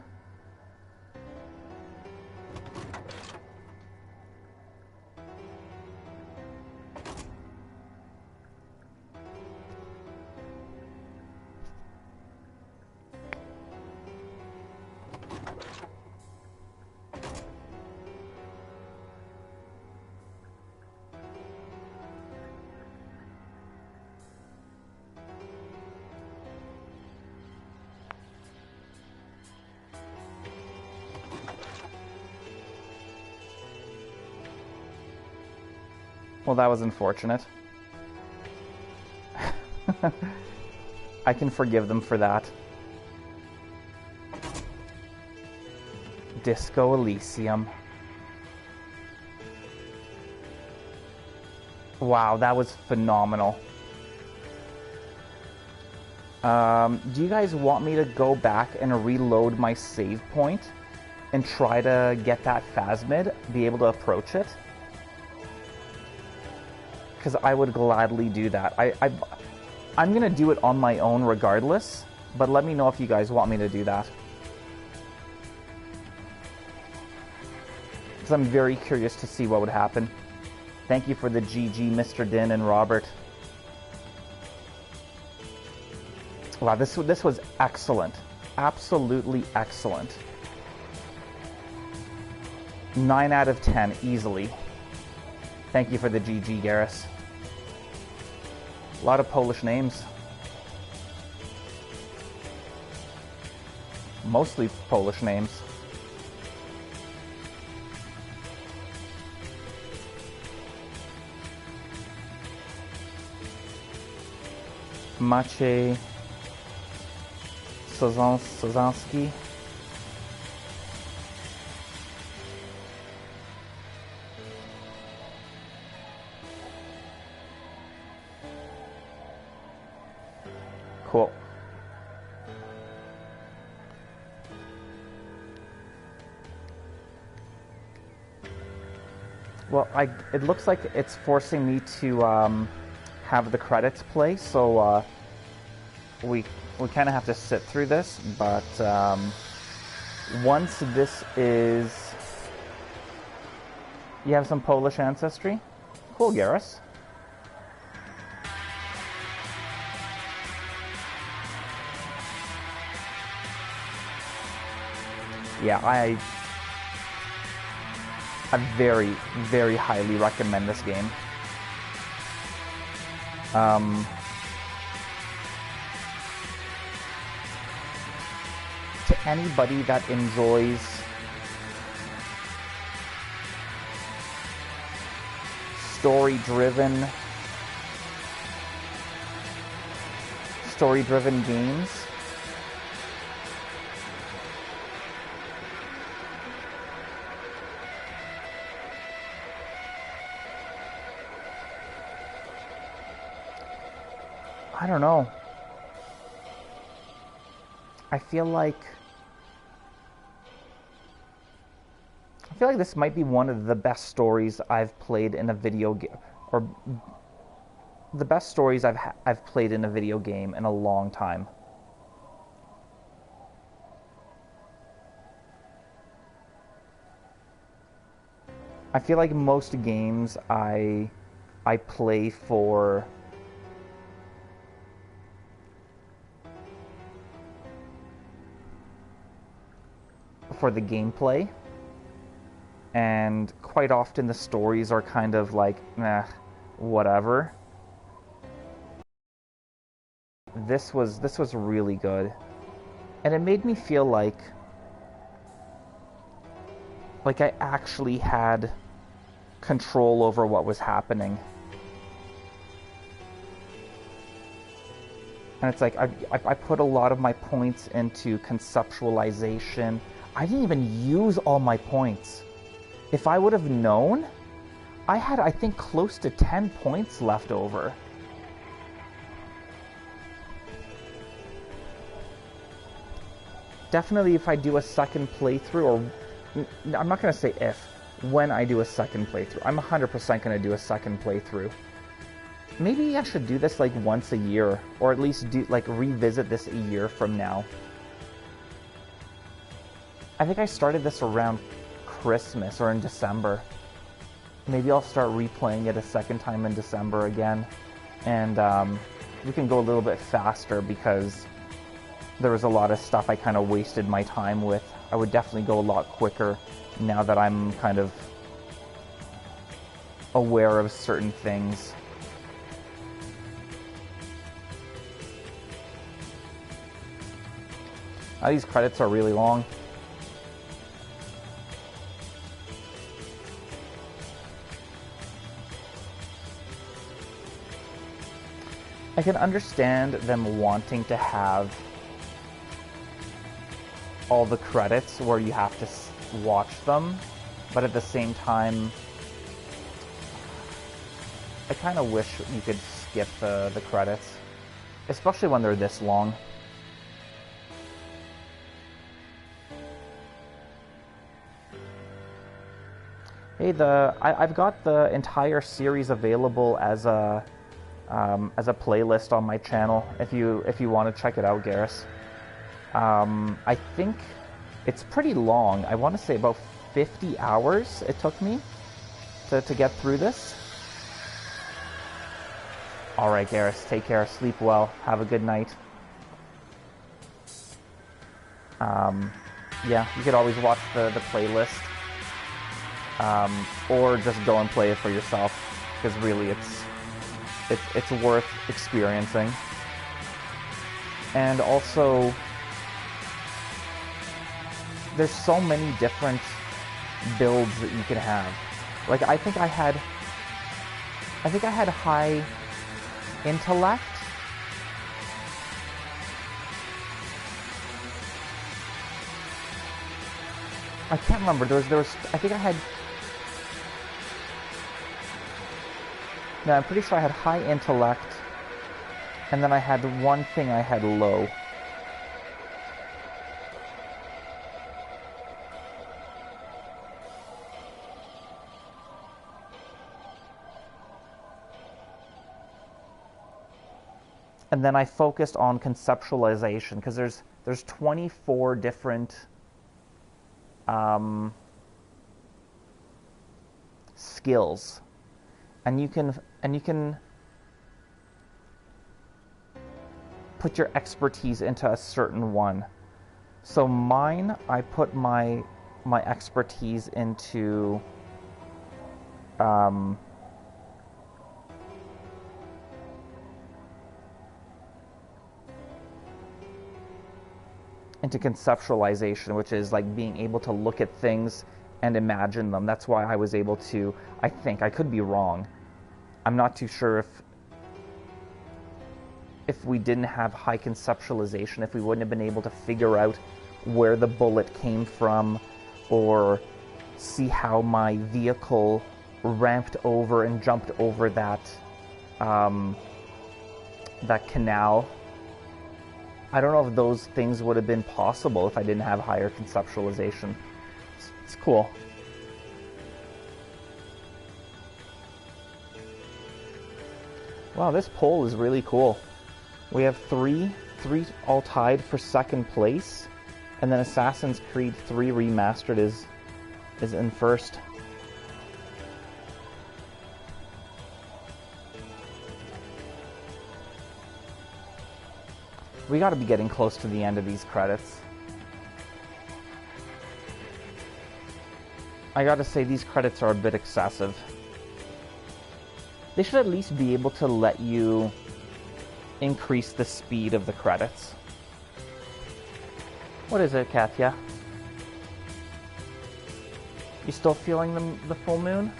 Speaker 1: Well, that was unfortunate. I can forgive them for that. Disco Elysium. Wow, that was phenomenal. Do you guys want me to go back and reload my save point and try to get that phasmid, be able to approach it? Because I would gladly do that. I'm going to do it on my own regardless, but let me know if you guys want me to do that. Because I'm very curious to see what would happen. Thank you for the GG, Mr. Din and Robert. Wow, this was excellent. Absolutely excellent. 9 out of 10, easily. Thank you for the GG, Garrus. A lot of Polish names. Mostly Polish names. Maciej Sozanski. Cool. Well, it looks like it's forcing me to have the credits play, so we kind of have to sit through this, but once this is... You have some Polish ancestry? Cool, Garrus. Yeah, I very, very highly recommend this game. To anybody that enjoys story-driven games, I don't know. I feel like this might be one of the best stories I've played in a video game, or the best stories I've played in a video game in a long time. I feel like most games I play for the gameplay, and quite often the stories are kind of like, nah, whatever. This was really good, and it made me feel like I actually had control over what was happening. And it's like, I put a lot of my points into conceptualization. I didn't even use all my points. If I would have known, I had, I think, close to 10 points left over. Definitely if I do a second playthrough, or I'm not going to say if, when I do a second playthrough. I'm 100% going to do a second playthrough. Maybe I should do this like once a year, or at least do like revisit this a year from now. I think I started this around Christmas or in December. Maybe I'll start replaying it a second time in December again, and we can go a little bit faster because there was a lot of stuff I kind of wasted my time with. I would definitely go a lot quicker now that I'm kind of aware of certain things. These credits are really long. I can understand them wanting to have all the credits where you have to watch them, but at the same time, I kind of wish you could skip the credits, especially when they're this long. Hey, I've got the entire series available as a playlist on my channel. If you want to check it out, Garrus. I think it's pretty long. I want to say about 50 hours it took me to get through this. All right, Garrus, take care. Sleep well. Have a good night. Yeah, you could always watch the playlist. Or just go and play it for yourself, because really it's worth experiencing. And also, there's so many different builds that you can have. Like, I think I had high intellect. I can't remember. There was I think I had. No, I'm pretty sure I had high intellect, and then I had one thing I had low. And then I focused on conceptualization, because there's 24 different skills, and you can put your expertise into a certain one. So mine, I put my expertise into conceptualization, which is like being able to look at things and imagine them. That's why I was able to, I think, I could be wrong. I'm not too sure if we didn't have high conceptualization, if we wouldn't have been able to figure out where the bullet came from, or see how my vehicle ramped over and jumped over that canal. I don't know if those things would have been possible if I didn't have higher conceptualization. It's cool. Wow, this poll is really cool. We have three all tied for second place, and then Assassin's Creed 3 Remastered is in first. We gotta be getting close to the end of these credits. I gotta say, these credits are a bit excessive. They should at least be able to let you increase the speed of the credits. What is it, Katya? You still feeling the full moon?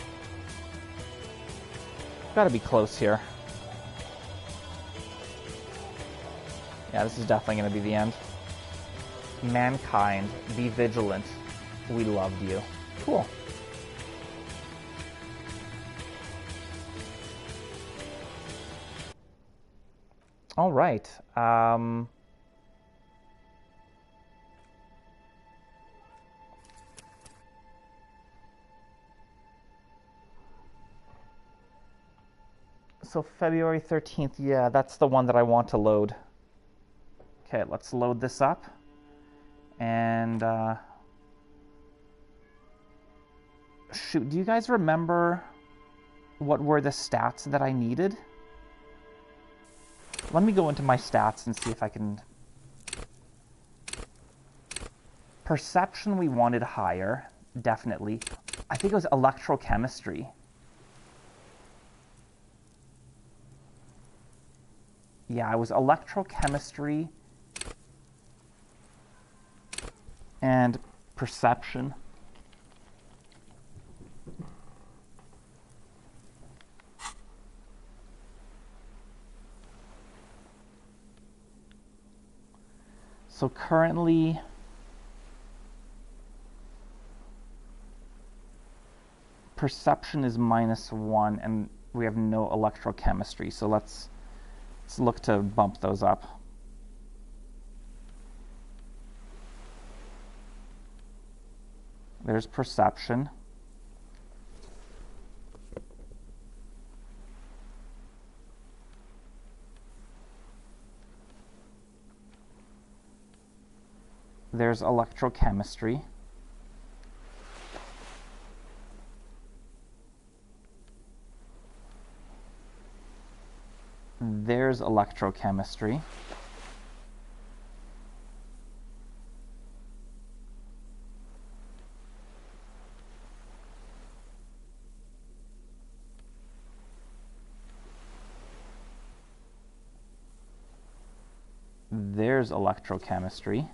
Speaker 1: Gotta be close here. Yeah, this is definitely going to be the end. Mankind, be vigilant. We loved you. Cool. All right. So February 13th, yeah, that's the one that I want to load. Okay, let's load this up. And, shoot, do you guys remember what were the stats that I needed? Let me go into my stats and see if I can... Perception we wanted higher, definitely. I think it was electrochemistry. Yeah, it was electrochemistry and perception. So currently, perception is -1 and we have no electrochemistry. So let's look to bump those up. There's perception. There's electrochemistry. There's electrochemistry. There's electrochemistry.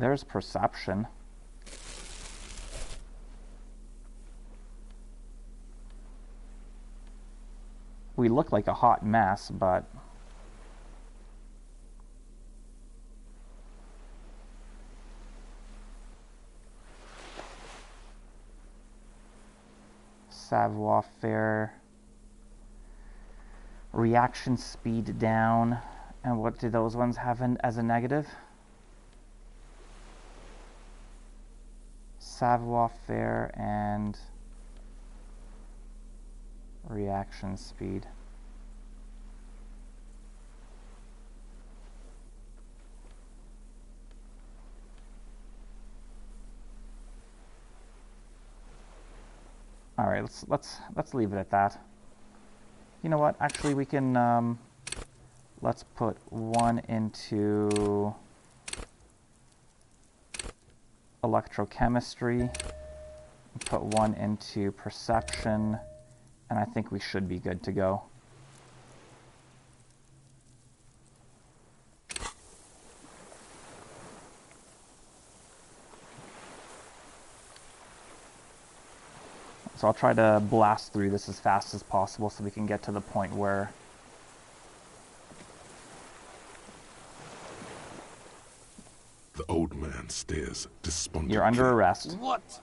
Speaker 1: There's perception. We look like a hot mess, but savoir-faire, reaction speed down, and what do those ones have as a negative? Savoir-faire and reaction speed. All right, let's leave it at that. You know what? Actually, we can let's put 1 into electrochemistry, put 1 into perception, and I think we should be good to go. So I'll try to blast through this as fast as possible so we can get to the point where
Speaker 2: the old man stares despondently.
Speaker 1: you're under arrest.
Speaker 3: What?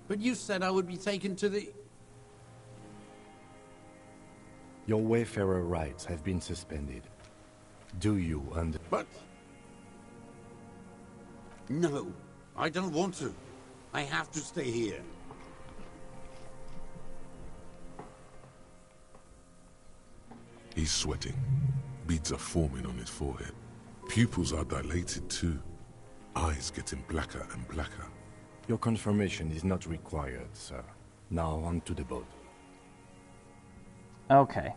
Speaker 3: But you said I would be taken to the...
Speaker 4: Your Wayfarer rights have been suspended. Do you
Speaker 3: But... No, I don't want to. I have to stay here.
Speaker 2: He's sweating. Beads are forming on his forehead. Pupils are dilated too. eyes getting blacker and blacker.
Speaker 4: Your confirmation is not required, sir. Now on to the boat.
Speaker 1: Okay.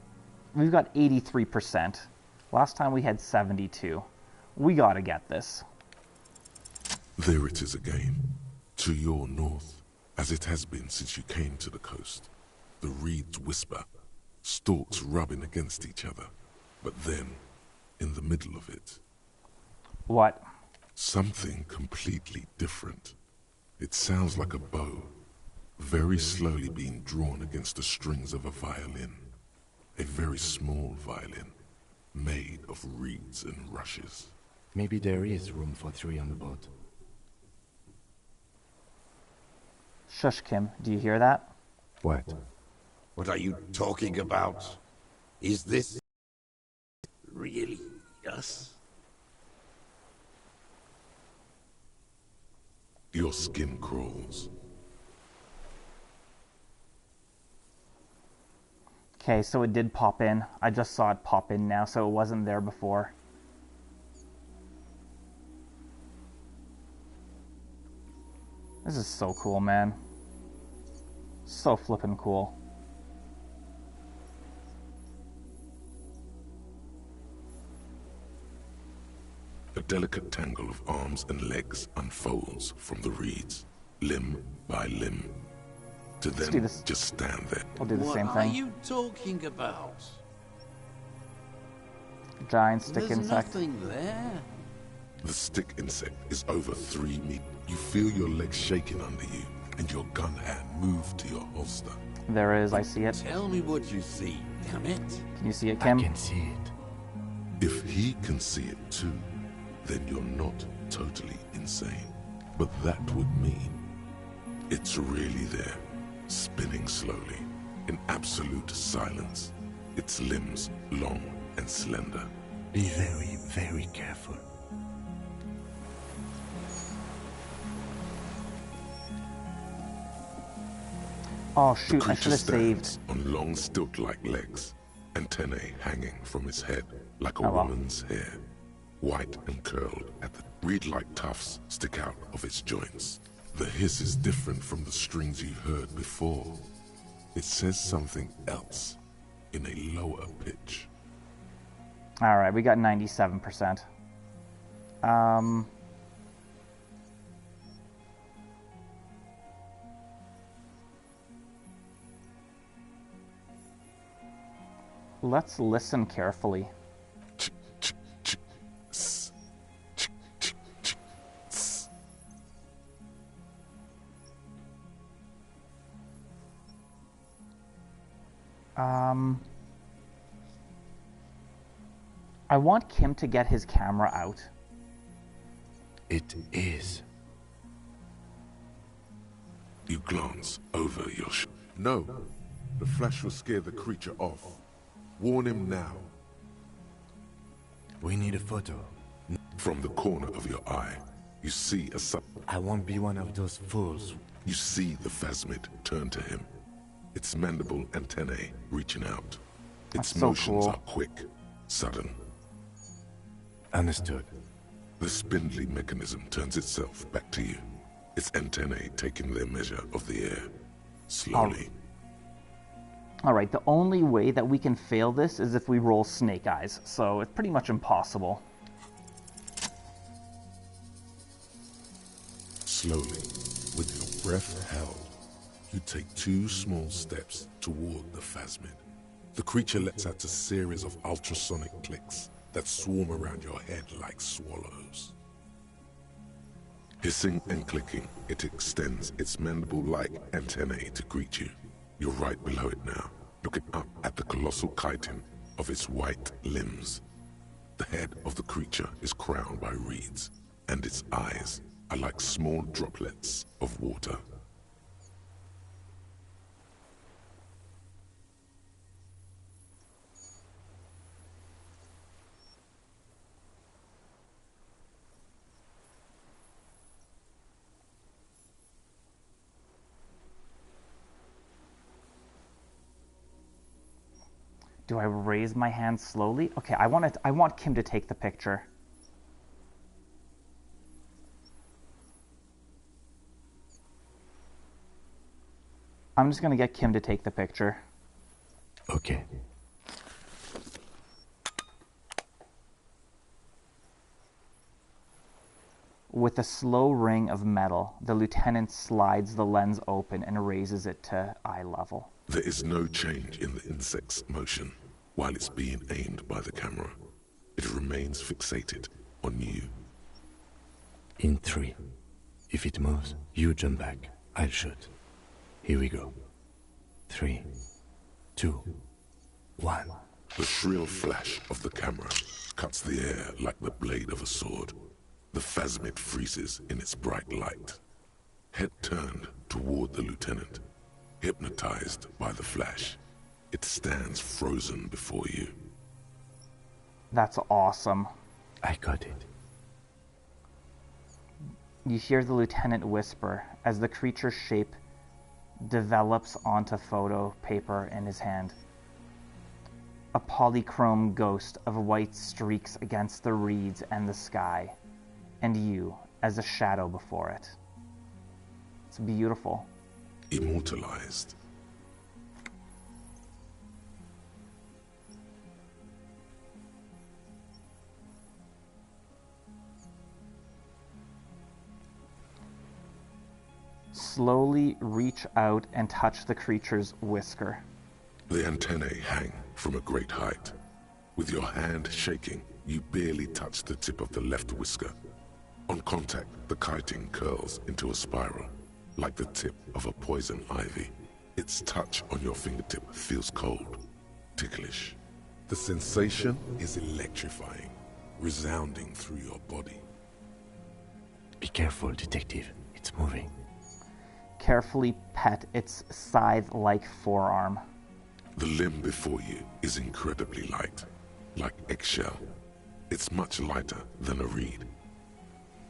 Speaker 1: We've got 83%. Last time we had 72. We gotta get this.
Speaker 2: There it is again, to your north, as it has been since you came to the coast. The reeds whisper, stalks rubbing against each other. But then, in the middle of it...
Speaker 1: What?
Speaker 2: Something completely different. It sounds like a bow, very slowly being drawn against the strings of a violin. A very small violin, made of reeds and rushes.
Speaker 4: Maybe there is room for 3 on the boat.
Speaker 1: Shush, Kim. Do you hear that?
Speaker 4: What?
Speaker 3: What are you talking about? Is this really us?
Speaker 2: Your skin crawls.
Speaker 1: Okay, so it did pop in. I just saw it pop in now, so it wasn't there before. This is so cool, man. So flippin' cool.
Speaker 2: A delicate tangle of arms and legs unfolds from the reeds, limb by limb, to then just stand there.
Speaker 1: We'll do the same
Speaker 3: What are
Speaker 1: thing.
Speaker 3: you talking about?
Speaker 1: Giant stick
Speaker 3: There's
Speaker 1: insect.
Speaker 3: nothing there.
Speaker 2: The stick insect is over 3 meters. You feel your legs shaking under you, and your gun hand move to your holster.
Speaker 1: There is, I see it.
Speaker 3: Tell me what you see, damn it.
Speaker 1: Can you see it,
Speaker 4: I
Speaker 1: Kim?
Speaker 4: can see it.
Speaker 2: If he can see it too, then you're not totally insane. But that would mean it's really there, spinning slowly, in absolute silence, its limbs long and slender.
Speaker 4: Be very, very careful.
Speaker 1: Oh
Speaker 2: The
Speaker 1: shoot, I
Speaker 2: creature
Speaker 1: should have saved.
Speaker 2: stands on long stilt-like legs, antennae hanging from its head like a
Speaker 1: Oh, well.
Speaker 2: woman's hair, white and curled at the reed-like tufts stick out of its joints. The hiss is different from the strings you heard before. It says something else in a lower pitch.
Speaker 1: Alright, we got 97%. Let's listen carefully.
Speaker 2: Ch, ch, ch, s, ch, ch, ch, s.
Speaker 1: I want Kim to get his camera out.
Speaker 4: It is.
Speaker 2: You glance over your No, the flash will scare the creature off. Warn him now.
Speaker 4: We need a photo.
Speaker 2: From the corner of your eye, you see a
Speaker 4: I won't be one of those fools.
Speaker 2: You see the phasmid turn to him, its mandible antennae reaching out. Its
Speaker 1: That's so
Speaker 2: motions
Speaker 1: cool.
Speaker 2: are quick, sudden.
Speaker 4: Understood.
Speaker 2: The spindly mechanism turns itself back to you, its antennae taking their measure of the air, slowly.
Speaker 1: Alright, the only way that we can fail this is if we roll snake eyes, so it's pretty much impossible.
Speaker 2: Slowly, with your breath held, you take 2 small steps toward the phasmid. The creature lets out a series of ultrasonic clicks that swarm around your head like swallows. Hissing and clicking, it extends its mandible-like antennae to greet you. You're right below it now, looking up at the colossal chitin of its white limbs. The head of the creature is crowned by reeds, and its eyes are like small droplets of water.
Speaker 1: Do I raise my hand slowly? Okay, I want Kim to take the picture. I'm just going to get Kim to take the picture.
Speaker 4: Okay.
Speaker 1: With a slow ring of metal, the lieutenant slides the lens open and raises it to eye level.
Speaker 2: There is no change in the insect's motion while it's being aimed by the camera. It remains fixated on you.
Speaker 4: In 3. If it moves, you jump back. I'll shoot. Here we go. 3, 2, 1.
Speaker 2: The shrill flash of the camera cuts the air like the blade of a sword. The phasmid freezes in its bright light. Head turned toward the lieutenant, hypnotized by the flash. It stands frozen before you.
Speaker 1: That's awesome.
Speaker 4: I got it.
Speaker 1: You hear the lieutenant whisper as the creature's shape develops onto photo paper in his hand. A polychrome ghost of white streaks against the reeds and the sky, and you as a shadow before it. It's beautiful.
Speaker 2: Immortalized.
Speaker 1: Slowly reach out and touch the creature's whisker.
Speaker 2: The antennae hang from a great height. With your hand shaking, you barely touch the tip of the left whisker. On contact, the chitin curls into a spiral, like the tip of a poison ivy. Its touch on your fingertip feels cold, ticklish. The sensation is electrifying, resounding through your body.
Speaker 4: Be careful, detective. It's moving.
Speaker 1: Carefully pet its scythe-like forearm.
Speaker 2: The limb before you is incredibly light, like eggshell. It's much lighter than a reed.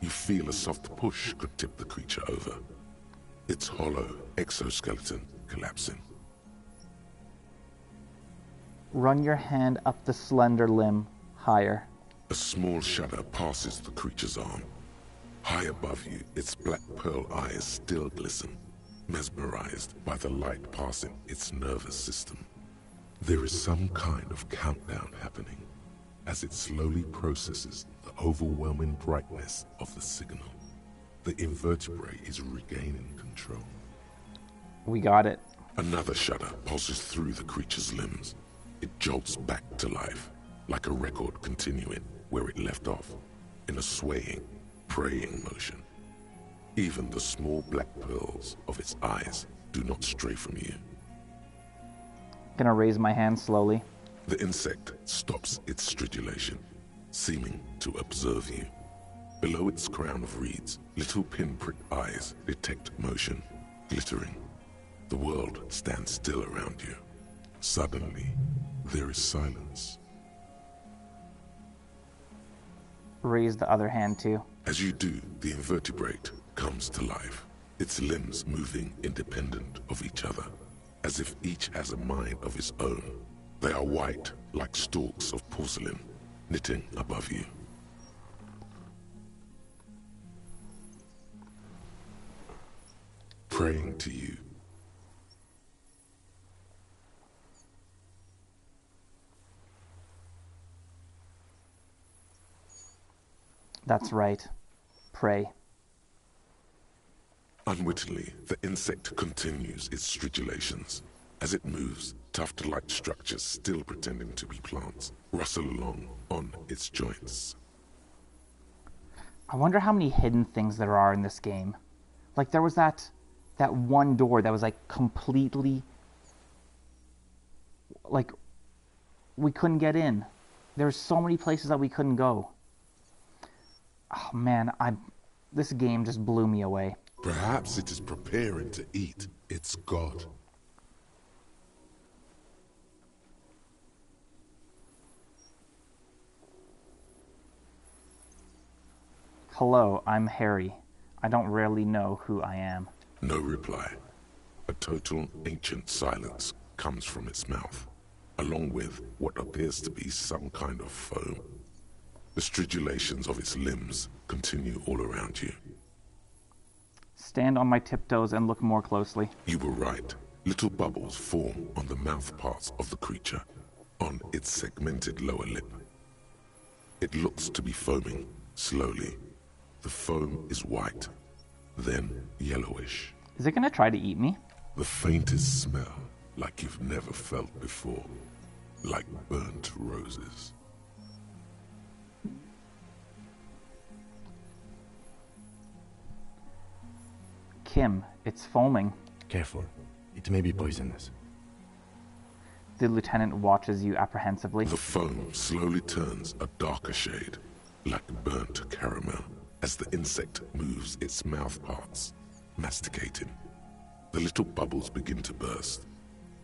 Speaker 2: You feel a soft push could tip the creature over. Its hollow exoskeleton collapsing.
Speaker 1: Run your hand up the slender limb, higher.
Speaker 2: A small shudder passes the creature's arm. High above you, its black pearl eyes still glisten, mesmerized by the light passing its nervous system. There is some kind of countdown happening as it slowly processes the overwhelming brightness of the signal. The invertebrate is regaining control.
Speaker 1: We got it.
Speaker 2: Another shudder pulses through the creature's limbs. It jolts back to life, like a record continuing where it left off, in a swaying, praying motion. Even the small black pearls of its eyes do not stray from you.
Speaker 1: Gonna raise my hand slowly.
Speaker 2: The insect stops its stridulation, seeming to observe you. Below its crown of reeds, little pinprick eyes detect motion, glittering. The world stands still around you. Suddenly, there is silence.
Speaker 1: Raise the other hand too.
Speaker 2: As you do, the invertebrate comes to life, its limbs moving independent of each other, as if each has a mind of its own. They are white, like stalks of porcelain, knitting above you. Praying to you.
Speaker 1: That's right. Pray.
Speaker 2: Unwittingly, the insect continues its stridulations. As it moves, tuft-like structures, still pretending to be plants, rustle along on its joints.
Speaker 1: I wonder how many hidden things there are in this game. Like, there was that one door that was, like, completely... Like, we couldn't get in. There's so many places that we couldn't go. Oh, man, this game just blew me away.
Speaker 2: Perhaps it is preparing to eat its god.
Speaker 1: Hello, I'm Harry. I don't really know who I am.
Speaker 2: No reply. A total ancient silence comes from its mouth, along with what appears to be some kind of foam. The stridulations of its limbs continue all around you.
Speaker 1: Stand on my tiptoes and look more closely.
Speaker 2: You were right. Little bubbles form on the mouth parts of the creature, on its segmented lower lip. It looks to be foaming, slowly. The foam is white, then yellowish.
Speaker 1: Is it gonna try to eat me?
Speaker 2: The faintest smell, like you've never felt before. Like burnt roses.
Speaker 1: Kim, it's foaming.
Speaker 4: Careful. It may be poisonous.
Speaker 1: The lieutenant watches you apprehensively.
Speaker 2: The foam slowly turns a darker shade, like burnt caramel, as the insect moves its mouth parts, masticating. The little bubbles begin to burst,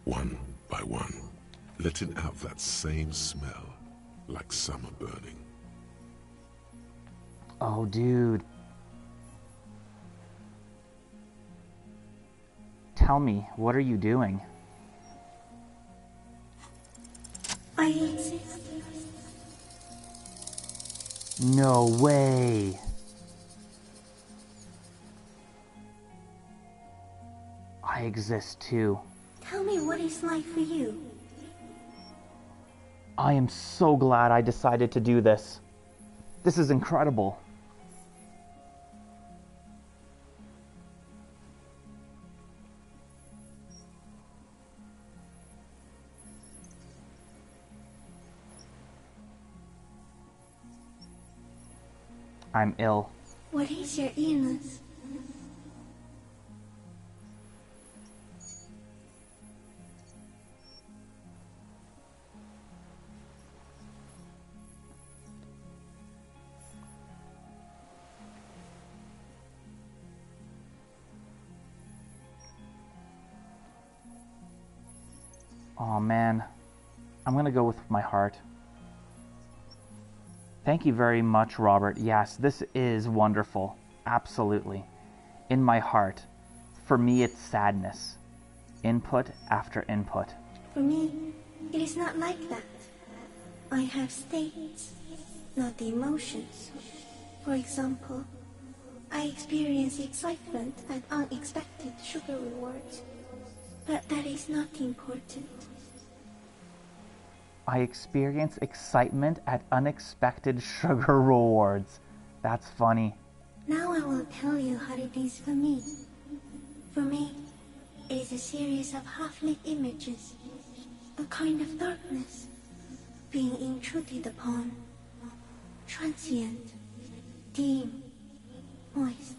Speaker 2: one by one, letting out that same smell, like summer burning.
Speaker 1: Oh, dude. Tell me, what are you doing?
Speaker 8: I exist.
Speaker 1: No way. I exist too.
Speaker 8: Tell me what it's like for you.
Speaker 1: I am so glad I decided to do this. This is incredible. I'm ill.
Speaker 8: What is your illness?
Speaker 1: Oh man, I'm gonna go with my heart. Thank you very much, Robert. Yes, this is wonderful. Absolutely. In my heart. For me, it's sadness. Input after input.
Speaker 8: For me, it is not like that. I have states, not the emotions. For example, I experience excitement and unexpected sugar rewards. But that is not important.
Speaker 1: I experience excitement at unexpected sugar rewards. That's funny.
Speaker 8: Now I will tell you how it is for me. For me, it is a series of half-lit images, a kind of darkness, being intruded upon, transient, dim, moist.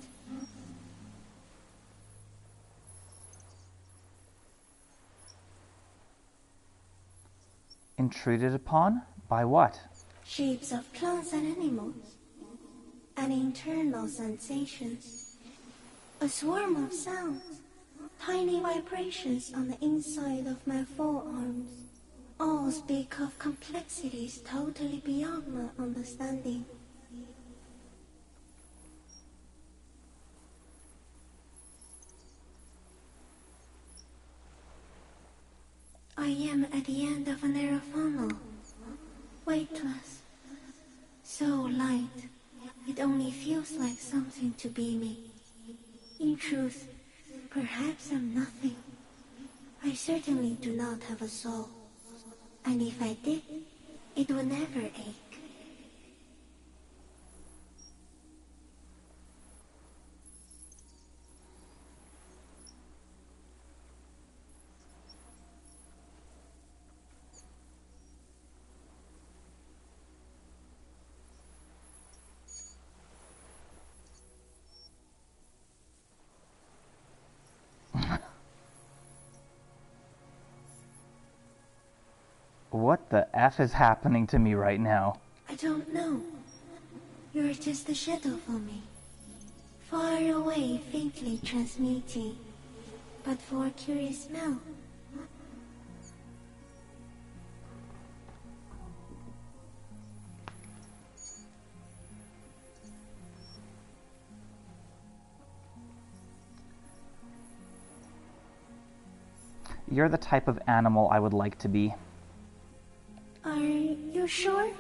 Speaker 1: Intruded upon? By what?
Speaker 8: Shapes of plants and animals, and internal sensations. A swarm of sounds, tiny vibrations on the inside of my forearms. All speak of complexities totally beyond my understanding. I am at the end of a narrow funnel, weightless, so light, it only feels like something to be me. In truth, perhaps I'm nothing. I certainly do not have a soul, and if I did, it would never ache.
Speaker 1: What the F is happening to me right now?
Speaker 8: I don't know. You're just a shadow for me. Far away, faintly transmitting, but for a curious smell.
Speaker 1: You're the type of animal I would like to be.
Speaker 8: Are you sure?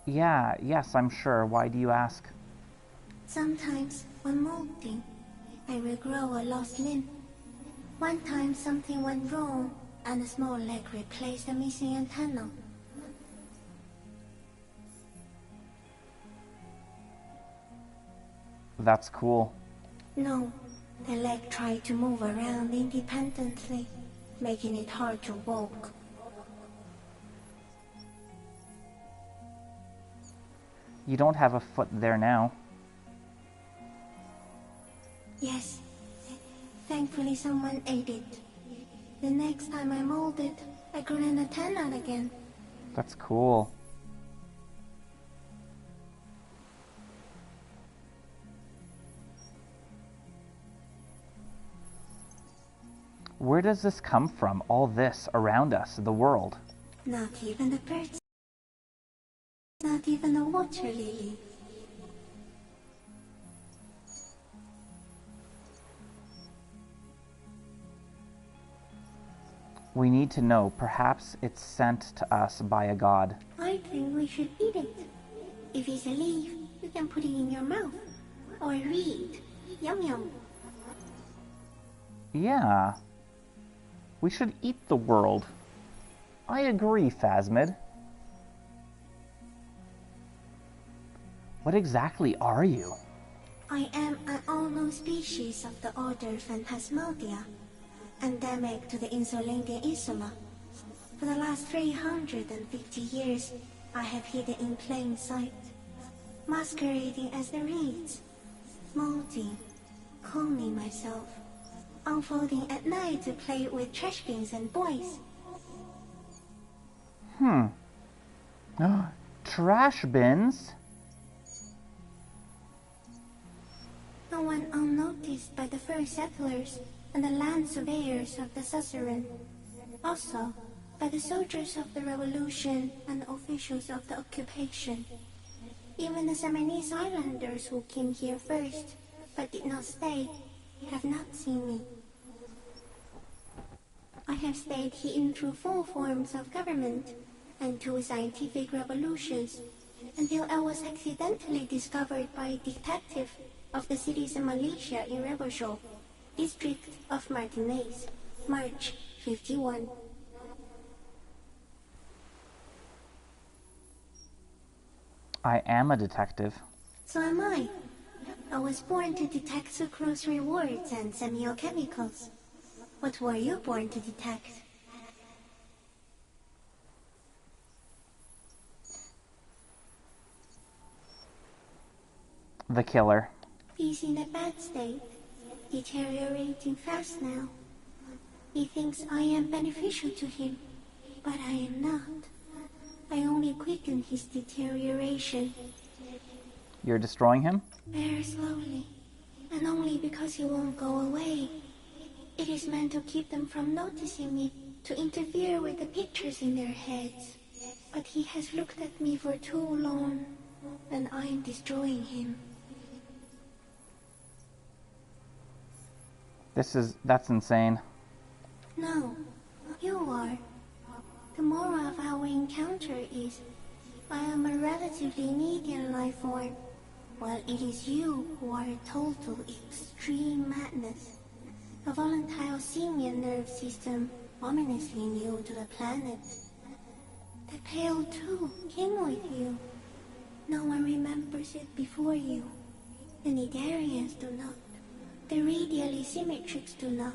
Speaker 1: Yes, I'm sure. Why do you ask?
Speaker 8: Sometimes, when molting, I will grow a lost limb. One time something went wrong, and a small leg replaced a missing antenna.
Speaker 1: That's cool.
Speaker 8: No, the leg tried to move around independently, making it hard to walk.
Speaker 1: You don't have a foot there now.
Speaker 8: Yes. Thankfully someone ate it. The next time I molded, I grew an antenna again.
Speaker 1: That's cool. Where does this come from? All this around us, the world?
Speaker 8: Not even the birds. Not even a water lily.
Speaker 1: We need to know. Perhaps it's sent to us by a god.
Speaker 8: I think we should eat it. If it's a leaf, you can put it in your mouth. Or read. Yum yum.
Speaker 1: Yeah. We should eat the world. I agree, Phasmid. What exactly are you?
Speaker 8: I am an unknown species of the order Phantasmadia, endemic to the Insulindian Insula. For the last 350 years, I have hidden in plain sight, masquerading as the reeds, molting, cloning myself, unfolding at night to play with trash bins and boys.
Speaker 1: Trash bins?
Speaker 8: No one unnoticed by the first settlers and the land surveyors of the suzerain. Also, by the soldiers of the revolution and the officials of the occupation. Even the Semenese islanders who came here first, but did not stay, have not seen me. I have stayed hidden through 4 forms of government and 2 scientific revolutions, until I was accidentally discovered by a detective of the citizen militia in Rebelshaw, district of Martinez, March 51.
Speaker 1: I am a detective.
Speaker 8: So am I. I was born to detect sucrose rewards and semiochemicals. What were you born to detect?
Speaker 1: The killer.
Speaker 8: He's in a bad state, deteriorating fast now. He thinks I am beneficial to him, but I am not. I only quicken his deterioration.
Speaker 1: You're destroying him?
Speaker 8: Very slowly, and only because he won't go away. It is meant to keep them from noticing me, to interfere with the pictures in their heads. But he has looked at me for too long, and I am destroying him.
Speaker 1: That's insane.
Speaker 8: No, you are. The moral of our encounter is, I am a relatively medium life form, while it is you who are a total extreme madness. A volatile senior nerve system ominously new to the planet. The Pale too came with you. No one remembers it before you. The Nidarians do not. The radially symmetrics do not.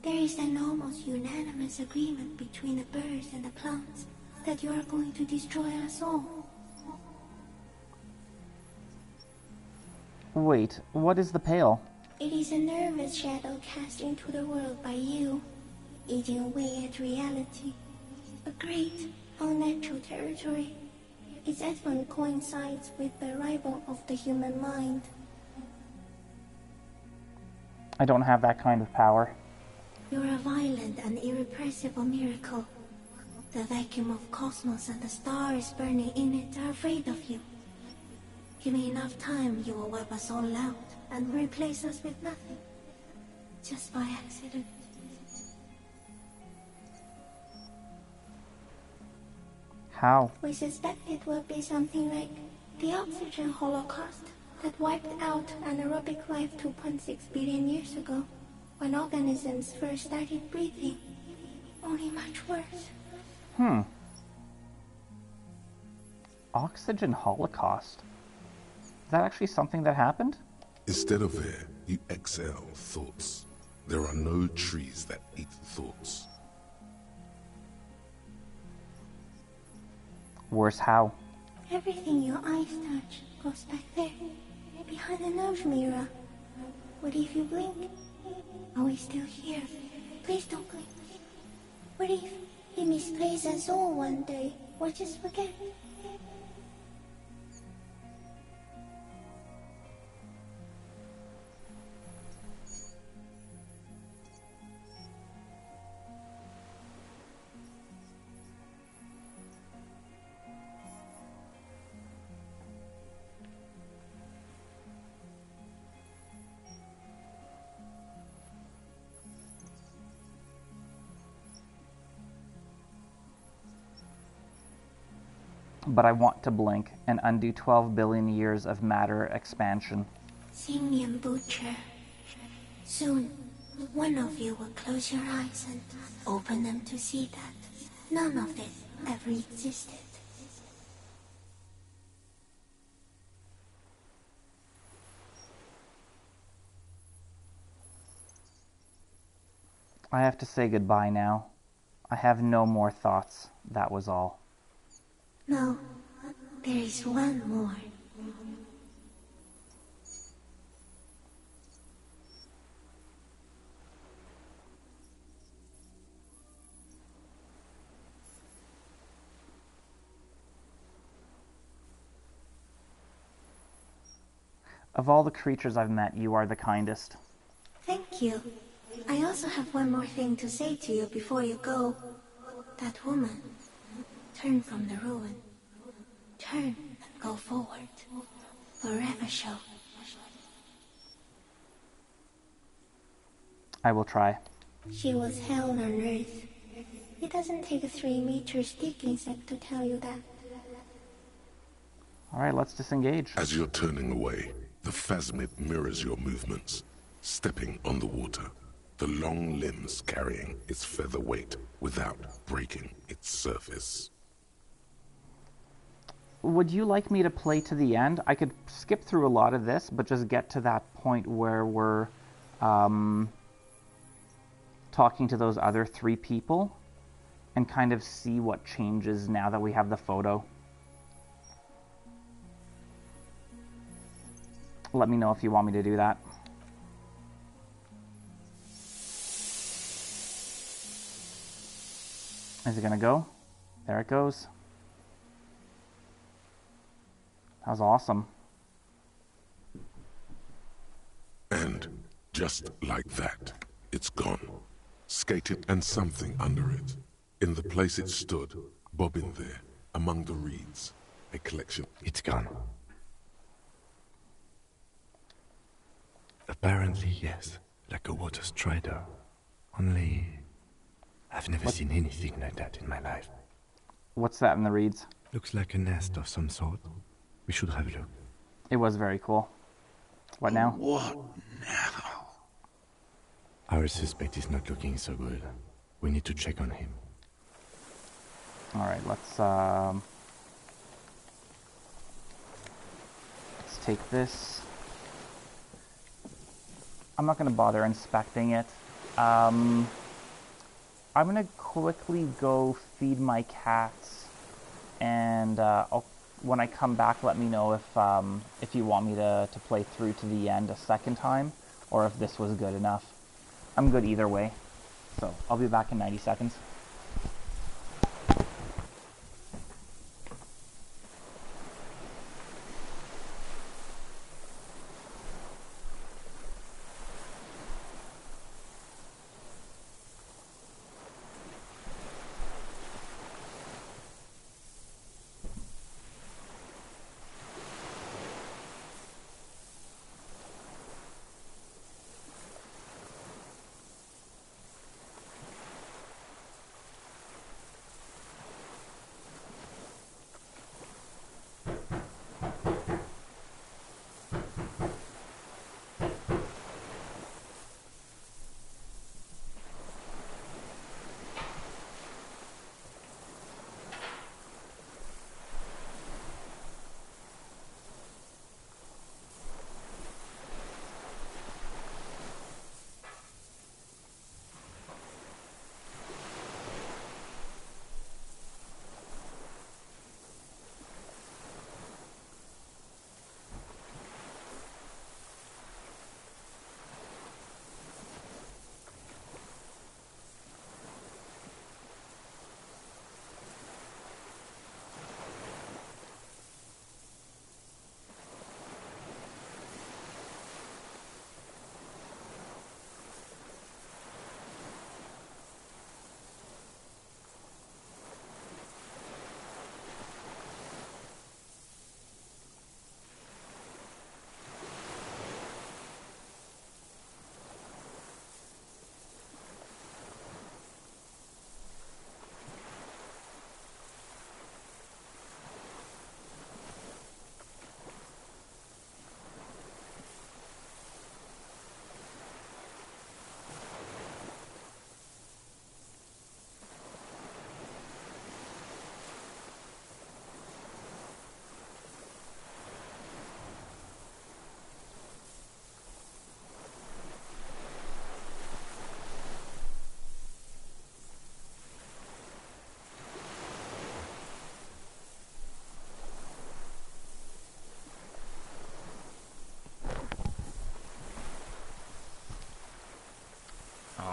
Speaker 8: There is an almost unanimous agreement between the birds and the plants that you are going to destroy us all.
Speaker 1: Wait, what is the Pale?
Speaker 8: It is a nervous shadow cast into the world by you, eating away at reality. A great, unnatural territory. Its advent coincides with the arrival of the human mind.
Speaker 1: I don't have that kind of power.
Speaker 8: You're a violent and irrepressible miracle. The vacuum of cosmos and the stars burning in it are afraid of you. Give me enough time, you will wipe us all out and replace us with nothing. Just by accident.
Speaker 1: How?
Speaker 8: We suspect it will be something like the oxygen holocaust that wiped out anaerobic life 2.6 billion years ago, when organisms first started breathing. Only much worse.
Speaker 1: Oxygen holocaust. Is that actually something that happened?
Speaker 2: Instead of air, you exhale thoughts. There are no trees that eat thoughts.
Speaker 1: Worse how?
Speaker 8: Everything your eyes touch goes back there, behind the nose mirror. What if you blink? Are we still here? Please don't blink. What if he misplaces us all one day? Or just forget?
Speaker 1: But I want to blink and undo 12 billion years of matter expansion.
Speaker 8: Simian Butcher. Soon, one of you will close your eyes and open them to see that none of it ever existed.
Speaker 1: I have to say goodbye now. I have no more thoughts. That was all.
Speaker 8: No, there is one more.
Speaker 1: Of all the creatures I've met, you are the kindest.
Speaker 8: Thank you. I also have one more thing to say to you before you go. That woman. Turn from the ruin. Turn and go forward. Forever show.
Speaker 1: I will try.
Speaker 8: She was hell on earth. It doesn't take a 3-meter stick insect to tell you that.
Speaker 1: Alright, let's disengage.
Speaker 2: As you're turning away, the phasmid mirrors your movements, stepping on the water, the long limbs carrying its feather weight without breaking its surface.
Speaker 1: Would you like me to play to the end? I could skip through a lot of this, but just get to that point where we're talking to those other 3 people and kind of see what changes now that we have the photo. Let me know if you want me to do that. Is it gonna go? There it goes. That was awesome.
Speaker 2: And just like that, it's gone. Skated and something under it. In the place it stood, bobbing there, among the reeds, a collection.
Speaker 4: It's gone. Apparently, yes. Like a water strider. Only... I've never seen anything like that in my life.
Speaker 1: What's that in the reeds?
Speaker 4: Looks like a nest of some sort. We should have a look.
Speaker 1: It was very cool. What now?
Speaker 3: What now?
Speaker 4: Our suspect is not looking so good. We need to check on him.
Speaker 1: Alright, let's take this. I'm not going to bother inspecting it. I'm going to quickly go feed my cats, and when I come back, let me know if you want me to play through to the end a second time, or if this was good enough. I'm good either way, so I'll be back in 90 seconds.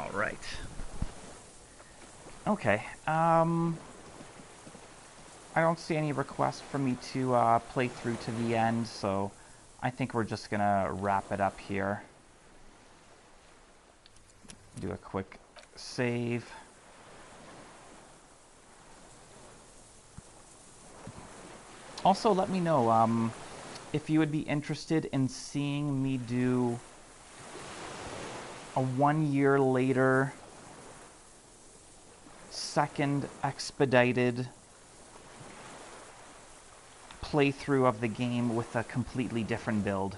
Speaker 1: Alright. Okay, I don't see any requests for me to play through to the end, so I think we're just gonna wrap it up here. Do a quick save. Also, let me know if you would be interested in seeing me do a 1 year later second expedited playthrough of the game with a completely different build.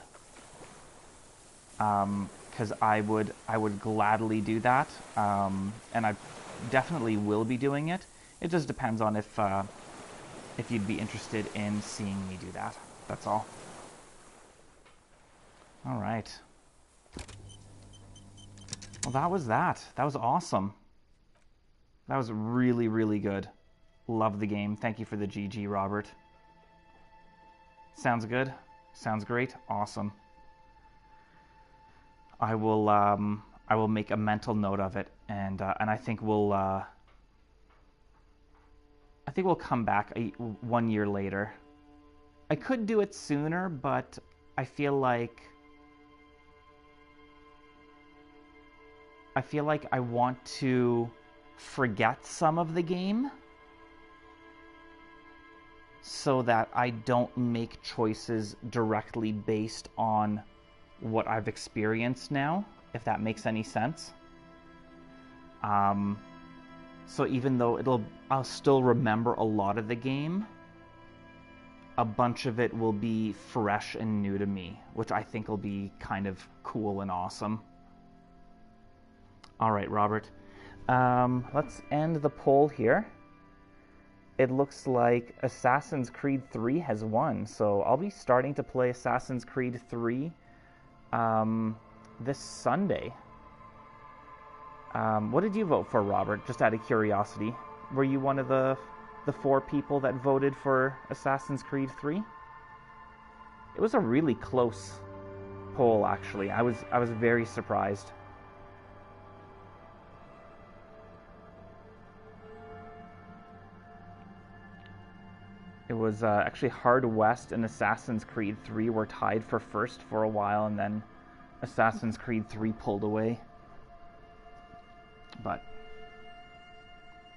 Speaker 1: Because I would gladly do that, and I definitely will be doing it. It just depends on if you'd be interested in seeing me do that. That's all. All right. Well, that was that. That was awesome. That was really, really good. Love the game. Thank you for the GG, Robert. Sounds good. Sounds great. Awesome. I will make a mental note of it, and I think we'll come back 1 year later. I could do it sooner, but I feel like I want to forget some of the game so that I don't make choices directly based on what I've experienced now, if that makes any sense. So even though I'll still remember a lot of the game, a bunch of it will be fresh and new to me, which I think will be kind of cool and awesome. All right, Robert. Let's end the poll here. It looks like Assassin's Creed 3 has won, so I'll be starting to play Assassin's Creed 3 this Sunday. What did you vote for, Robert? Just out of curiosity. Were you one of the 4 people that voted for Assassin's Creed 3? It was a really close poll, actually. I was very surprised. It was actually Hard West and Assassin's Creed 3 were tied for first for a while, and then Assassin's Creed 3 pulled away. But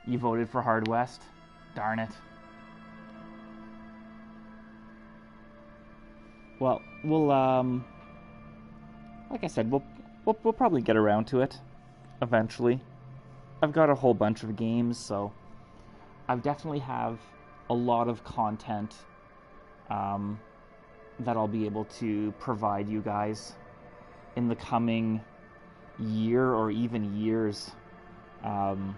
Speaker 1: you voted for Hard West? Darn it. Well, we'll like I said, we'll probably get around to it eventually. I've got a whole bunch of games, so I definitely have a lot of content that I'll be able to provide you guys in the coming year or even years. I'm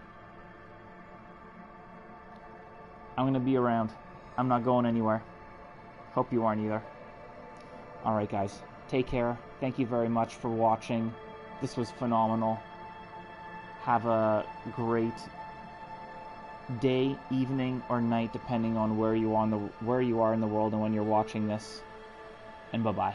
Speaker 1: going to be around. I'm not going anywhere. Hope you aren't either. Alright guys, take care. Thank you very much for watching. This was phenomenal. Have a great day, evening, or night, depending on where you are in the world and when you're watching this. And bye-bye.